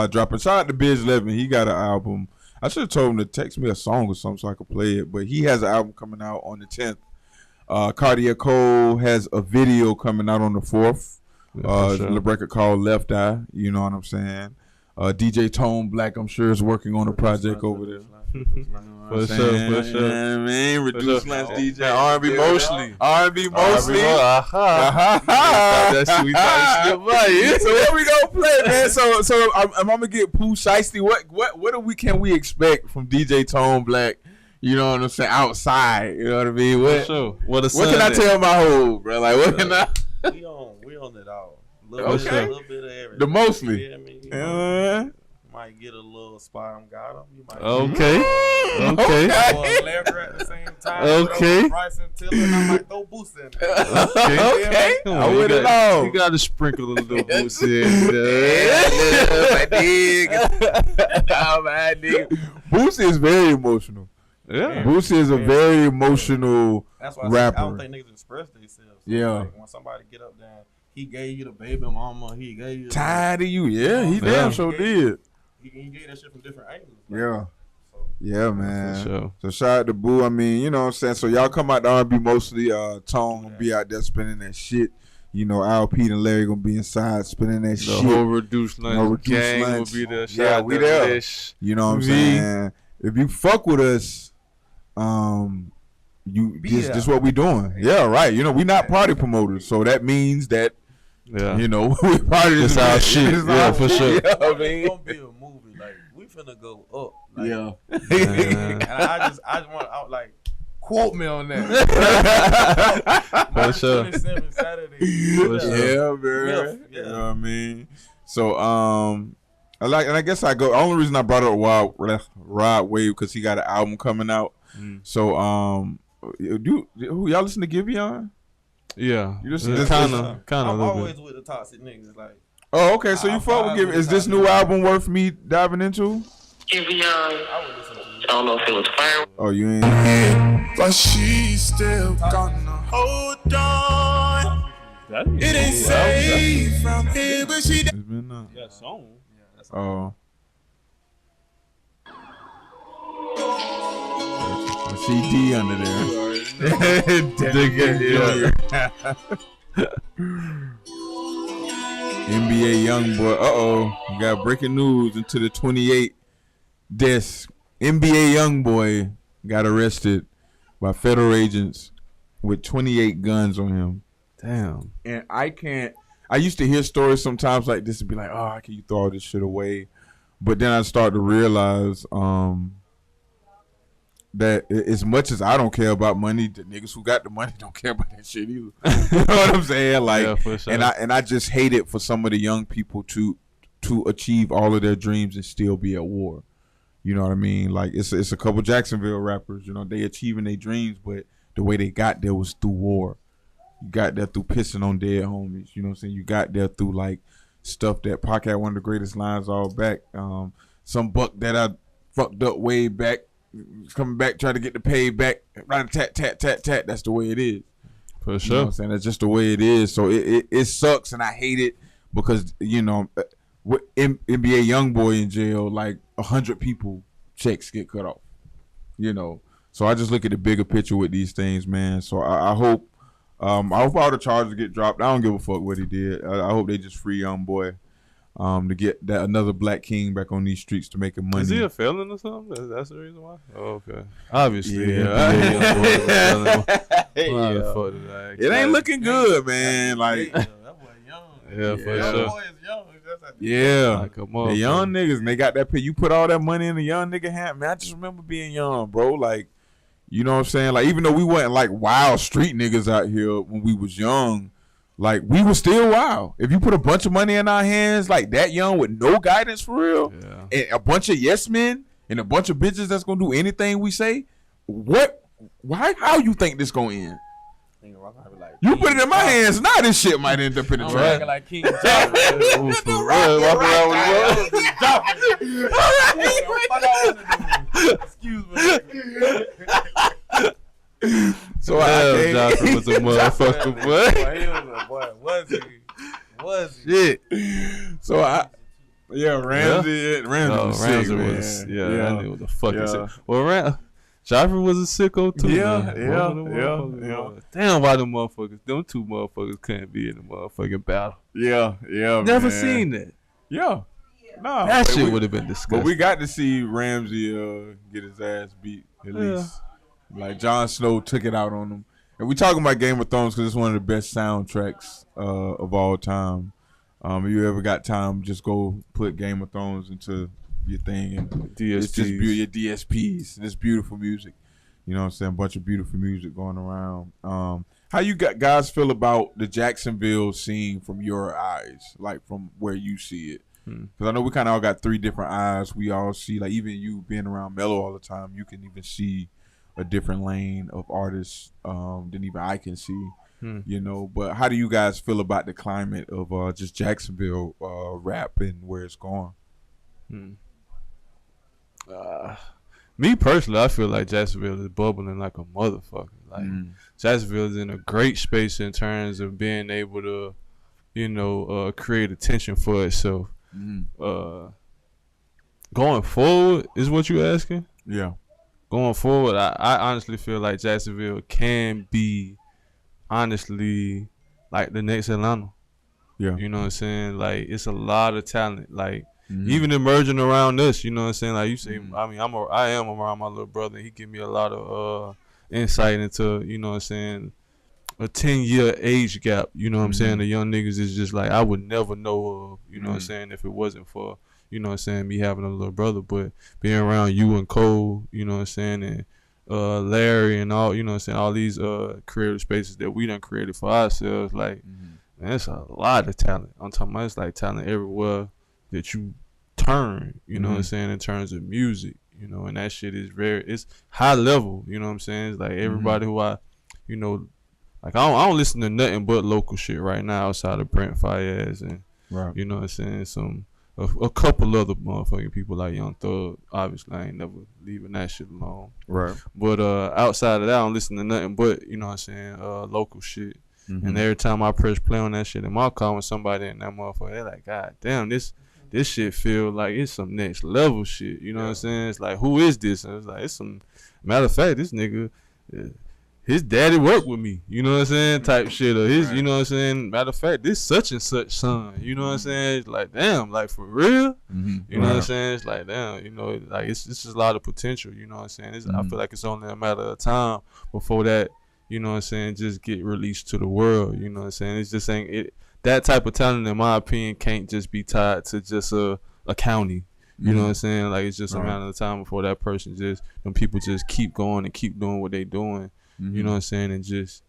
dropping. Shout out to Biz Levin. He got an album. I should have told him to text me a song or something so I could play it. But he has an album coming out on the 10th. Cartier Cole has a video coming out on the 4th. The record called Left Eye. You know what I'm saying? DJ Tone Black, I'm sure, is working on a project over there. For sure. Yeah, man, reduce lunch DJ. R&B mostly. R&B mostly. That shit we thought slip by you. So what we gonna play, man? So I'm gonna get Pooh Shiesty. What can we expect from DJ Tone Black? You know what I'm saying? Outside, you know what I mean? What can I tell my hoe, bro? Like what can I? We on it all. A little bit of everything. The mostly. Might get a little spot on got him. You might okay. Lever at the same time. Okay. Bryson Tiller, and I might throw Boost in there. Okay. Come on, I with it all. You got to sprinkle a little Boost in. My nigga. Boost is very emotional. Yeah. Boost is a very emotional That's why rapper. I don't think niggas express themselves. Yeah. Like when somebody get up there, he gave you the baby mama. He gave you tired of you. Yeah, he damn sure did. He gave that shit from different angles. Yeah. Yeah, man. For sure. So shout out to Boo. I mean, you know what I'm saying? So y'all come out to R&B mostly. Tone gonna be out there spinning that shit. You know, Al Pete and Larry gonna be inside spinning that shit. The whole reduced lunch gang will be there. Yeah, we there. You know what I'm saying? If you fuck with us, this what we doing. Yeah, right. You know, we not party promoters, so that means that you know, we party this our shit. Yeah, for sure. You know I mean? It's gonna be a movie. Like we finna go up. Like, and I just want to like quote me on that. For sure. 27 Saturday. Yeah, man. You know what I mean? So I guess I go. Only reason I brought up Rod Wave because he got an album coming out. So who y'all listen to Giveon? Yeah, you just kind of. I'm always with the toxic niggas. Like, oh, okay. So you fuck with Giveon? Is this new album worth me diving into? Giveon. I don't know if it was fire. Oh, you ain't. But she's still gonna hold on. It ain't safe from here, but she. That song. Oh. CD under there. NBA Youngboy. We got breaking news into the 28 desk. NBA Youngboy got arrested by federal agents with 28 guns on him. Damn. And I used to hear stories sometimes like this and be like, oh, how can you throw all this shit away? But then I start to realize that as much as I don't care about money, the niggas who got the money don't care about that shit either. You know what I'm saying? Like, yeah, for sure. And I just hate it for some of the young people to achieve all of their dreams and still be at war. You know what I mean? Like it's a couple Jacksonville rappers. You know, they achieving their dreams, but the way they got there was through war. You got there through pissing on dead homies. You know what I'm saying? You got there through like stuff that Pac had one of the greatest lines all back. Some buck that I fucked up way back, coming back trying to get the pay back. Right, tat tat tat tat. That's the way it is. For sure. You know what I'm saying? That's just the way it is. So it sucks and I hate it because with NBA YoungBoy in jail, like 100 people checks get cut off. So I just look at the bigger picture with these things, man. So I hope all the charges get dropped. I don't give a fuck what he did. I hope they just free YoungBoy. To get that another black king back on these streets to making money. Is he a felon or something? That's the reason why? Oh, okay. Obviously. Yeah. It ain't looking good, man. Like, that boy young. Yeah, for That sure. boy is young. yeah. Come on, The young niggas, and they got that. You put all that money in the young nigga hand. Man, I just remember being young, bro. Like, you know what I'm saying? Like, even though we wasn't like wild street niggas out here when we was young, like, we were still wild. If you put a bunch of money in our hands like that young with no guidance for real, and a bunch of yes men and a bunch of bitches that's gonna do anything we say, how you think this gonna end? You put it in my hands, now this shit might end up in the trash. Like King Joffrey. Excuse me. So I Joffrey was a motherfucker, boy. He was a boy. Was he? Shit. So Ramsey was sick, man. That nigga was a fucking sick. Well, Joffrey was a sicko too. Yeah. Damn, why them two motherfuckers couldn't be in the motherfucking battle? Yeah. Never man. seen that. Yeah. Nah, That shit would have been disgusting. But we got to see Ramsey get his ass beat at least. Like, Jon Snow took it out on him. And we talking about Game of Thrones because it's one of the best soundtracks of all time. If you ever got time, just go put Game of Thrones into your thing. And it's just your DSPs. It's beautiful music. You know what I'm saying? A bunch of beautiful music going around. How you guys feel about the Jacksonville scene from your eyes? Like, from where you see it? Because I know we kind of all got three different eyes. We all see, like, even you being around Mello all the time, you can even see a different lane of artists than even I can see, But how do you guys feel about the climate of just Jacksonville rap and where it's going? Me personally, I feel like Jacksonville is bubbling like a motherfucker. Like, Jacksonville is in a great space in terms of being able to, create attention for itself. Going forward is what you asking? Yeah. Going forward, I honestly feel like Jacksonville can be, honestly, like the next Atlanta. Yeah. You know what I'm saying? Like, it's a lot of talent. Like, even emerging around us, you know what I'm saying? Like, you say, I mean, I am around my little brother. He give me a lot of insight into, you know what I'm saying, a 10-year age gap. You know what I'm saying? The young niggas is just like, I would never know of, you know what I'm saying, if it wasn't for, you know what I'm saying, me having a little brother. But being around you and Cole, you know what I'm saying, and Larry and all, you know what I'm saying, all these creative spaces that we done created for ourselves, like, man, it's a lot of talent. I'm talking about, it's like talent everywhere that you turn, you know what I'm saying, in terms of music, and that shit is it's high level, you know what I'm saying? It's like everybody who I, like, I don't listen to nothing but local shit right now outside of Brent Fayez and, you know what I'm saying, a couple other motherfucking people like Young Thug. Obviously, I ain't never leaving that shit alone. Right. But outside of that, I don't listen to nothing but, you know what I'm saying, local shit. And every time I press play on that shit in my car with somebody in that motherfucker, they're like, God damn, this shit feel like it's some next level shit. You know what I'm saying? It's like, who is this? And it's like, it's some, matter of fact, this nigga, his daddy worked with me, you know what I'm saying, type shit, or his, you know what I'm saying, matter of fact, this such and such son, you know what I'm saying, it's like, damn, like, for real, you know what I'm saying, it's like, damn, like, it's just a lot of potential, you know what I'm saying, I feel like it's only a matter of time before that, you know what I'm saying, just get released to the world, you know what I'm saying, it's just ain't, that type of talent, in my opinion, can't just be tied to just a county. You know what I'm saying? Like, it's just a matter of time before that person them people just keep going and keep doing what they doing. You know what I'm saying? And just,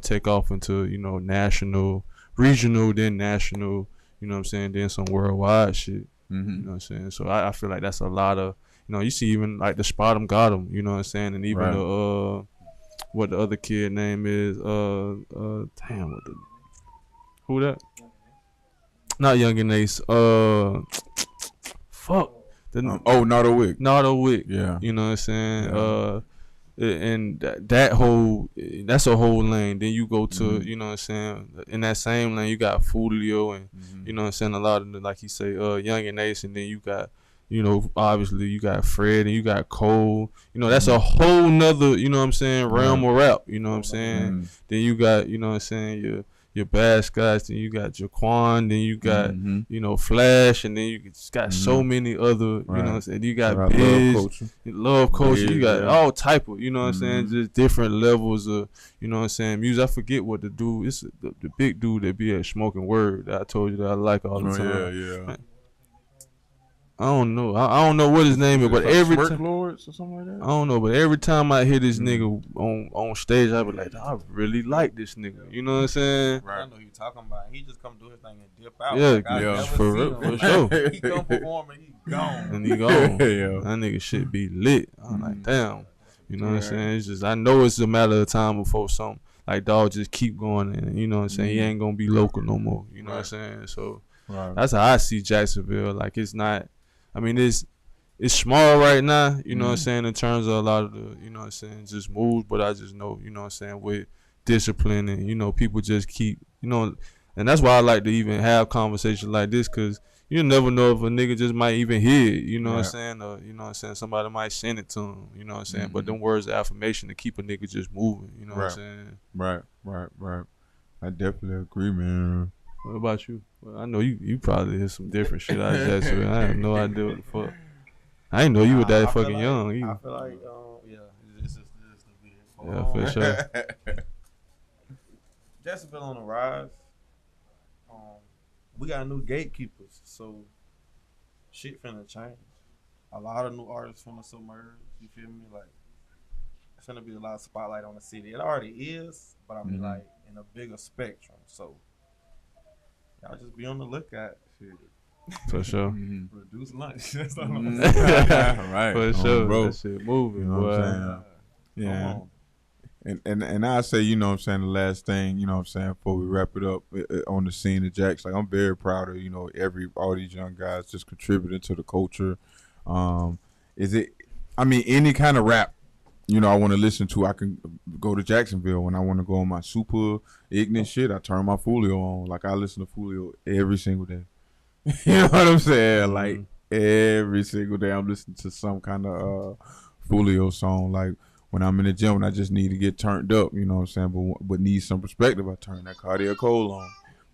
take off into, national, regional, then national, you know what I'm saying? Then some worldwide shit. You know what I'm saying? So I feel like that's a lot of, you see even like the Spot 'em Got 'em, you know what I'm saying? And even what the other kid name is, who that? Not Young and Ace. Fuck. Nardo Wick. Nardo Wick. Yeah. You know what I'm saying? and that's a whole lane. Then you go to, you know what I'm saying, in that same lane you got Fulio and you know what I'm saying, a lot of the, like you say, Young and Ace, and then you got, you know, obviously you got Fred and you got Cole. You know, that's a whole nother, you know what I'm saying, realm of rap, you know what I'm saying. Then you got, you know what I'm saying, your Bass guys, then you got Jaquan, then you got, you know, Flash, and then you just got so many other, you know what I'm saying, you got Biz, Love Culture, you got all type of, you know what I'm saying, just different levels of, you know what I'm saying, music. I forget what the dude, it's the big dude that be at Smoking Word that I told you that I like all the time. Man, I don't know. I don't know what his name is, but like every time, Lords or something like that. I don't know, but every time I hear this nigga on stage, I be like, I really like this nigga. You know what I'm saying? Right. I know who you talking about. He just come do his thing and dip out. Yeah, like, yeah, for sure. He come perform and he gone. And he gone. That nigga shit be lit. I'm like, damn. You know what I'm saying? It's just, I know it's a matter of time before something like dog just keep going, and you know what I'm saying. He ain't gonna be local no more. You know what I'm saying? So that's how I see Jacksonville. Like, it's not. I mean, it's small right now, you know what I'm saying, in terms of a lot of the, you know what I'm saying, just moves, but I just know, you know what I'm saying, with discipline and, you know, people just keep, you know, and that's why I like to even have conversations like this, because you never know if a nigga just might even hear it, you know what I'm saying, or, you know what I'm saying, somebody might send it to him, you know what I'm saying, but them words of affirmation to keep a nigga just moving, you know what I'm saying. Right. I definitely agree, man. What about you? Well, I know you probably hear some different shit out of Jacksonville. I have no idea what the fuck. I didn't know you were that fucking young either. I feel like, this is the big. Yeah, for sure. Jacksonville on the rise. We got new gatekeepers, so shit finna change. A lot of new artists finna submerge. You feel me? Like, it's finna be a lot of spotlight on the city. It already is, but I mean, like, in a bigger spectrum. So y'all just be on the lookout. Shit. For sure. Reduce lunch. That's all I'm saying. Right. For sure. Bro. That shit moving. You know what I'm saying? Yeah. And I say, you know what I'm saying, the last thing, you know what I'm saying, before we wrap it up on the scene of Jacks, like, I'm very proud of, you know, all these young guys just contributing to the culture. Any kind of rap, you know, I want to listen to, I can go to Jacksonville. When I want to go on my super ignorant shit, I turn my Fulio on. Like, I listen to Fulio every single day. You know what I'm saying? Like, every single day I'm listening to some kind of Fulio song. Like, when I'm in the gym and I just need to get turned up, you know what I'm saying? But need some perspective, I turn that Cardiac Cole on.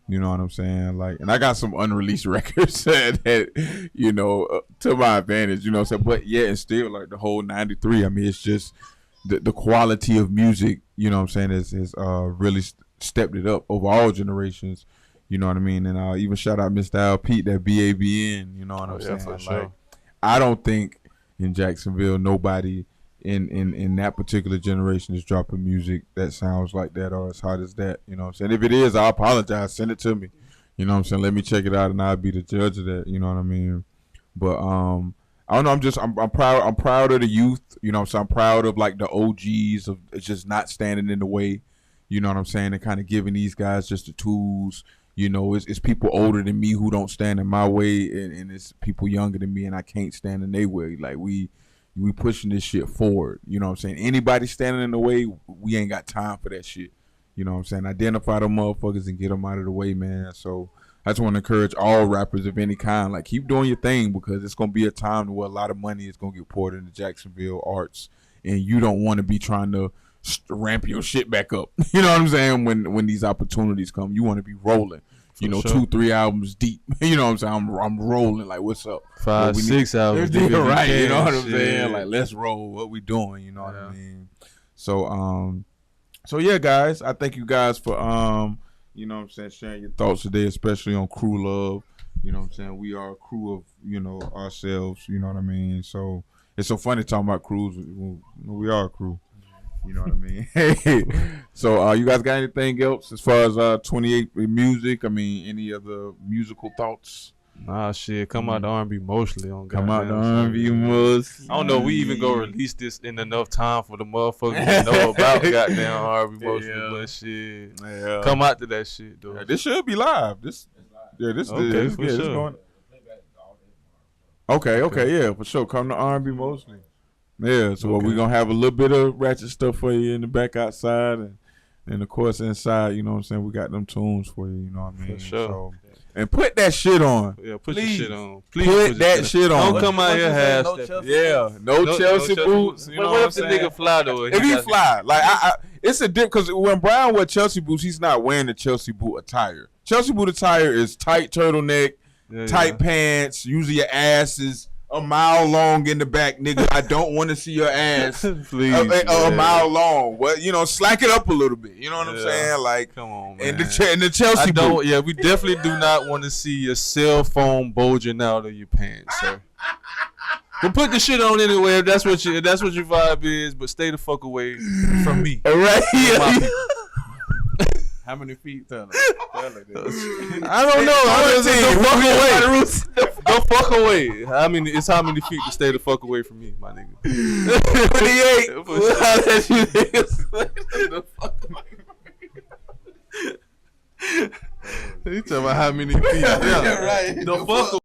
You know what I'm saying? Like, and I got some unreleased records that, you know, to my advantage, you know what I'm saying? But yeah, and still, like, the whole 93, I mean, it's just the quality of music, you know what I'm saying, has really stepped it up over all generations. You know what I mean? And even shout out Mr. Al Pete, that BABN, you know what I'm saying? For like, sure. I don't think in Jacksonville nobody in that particular generation is dropping music that sounds like that or as hot as that. You know what I'm saying? If it is, I apologize. Send it to me. You know what I'm saying? Let me check it out and I'll be the judge of that. You know what I mean? But I don't know. I'm proud. I'm proud of the youth. You know what I'm saying? I'm proud of, like, the OGs of just not standing in the way. You know what I'm saying? And kind of giving these guys just the tools. You know, it's people older than me who don't stand in my way, and it's people younger than me, and I can't stand in their way. Like, we pushing this shit forward. You know what I'm saying? Anybody standing in the way, we ain't got time for that shit. You know what I'm saying? Identify them motherfuckers and get them out of the way, man. So I just want to encourage all rappers of any kind, like, keep doing your thing, because it's going to be a time where a lot of money is going to get poured into Jacksonville arts, and you don't want to be trying to ramp your shit back up. You know what I'm saying? When these opportunities come, you want to be rolling. You know, sure. 2-3 albums deep. You know what I'm saying? I'm rolling. Like, what's up? 5-6 albums. Right. You know what I'm saying? Like, let's roll. What we doing? You know what I mean? So yeah, guys. I thank you guys for you know what I'm saying, sharing your thoughts today, especially on Crew Love. You know what I'm saying? We are a crew of, you know, ourselves. You know what I mean? So it's so funny talking about crews. We are a crew. You know what I mean? Hey, so you guys got anything else as far as 28 music? I mean, any other musical thoughts? Nah, shit. Come out the R&B mostly on. Come out the R&B mostly. I don't know if we even go release this in enough time for the motherfuckers to know about goddamn R&B mostly. But shit, come out to that shit though. Yeah, this should be live. This going. Okay, yeah, for sure. Come to R&B mostly. Yeah, so we're gonna have a little bit of ratchet stuff for you in the back outside, and of course inside. You know what I'm saying? We got them tunes for you. You know what I mean? For sure. So, and put that shit on. Yeah, put Please. your shit on. Please Put that shit on. Don't come out here half. No Chelsea boots. You know what if I'm the saying? nigga fly though? If he fly, like it's a dip because when Brian wear Chelsea boots, he's not wearing the Chelsea boot attire. Chelsea boot attire is tight turtleneck, tight pants. Usually your ass is a mile long in the back, nigga. I don't want to see your ass. Please, a mile long. Well, slack it up a little bit. You know what I'm saying? Like, come on, man. And the Chelsea boot. Yeah, we definitely do not want to see your cell phone bulging out of your pants, sir. But put the shit on anyway if that's what your vibe is. But stay the fuck away from me. All right. How many feet? Tell her. I don't know. Go fuck away. How many feet to stay the fuck away from me, my nigga? 28. You talking about how many feet? Yeah, right. The fuck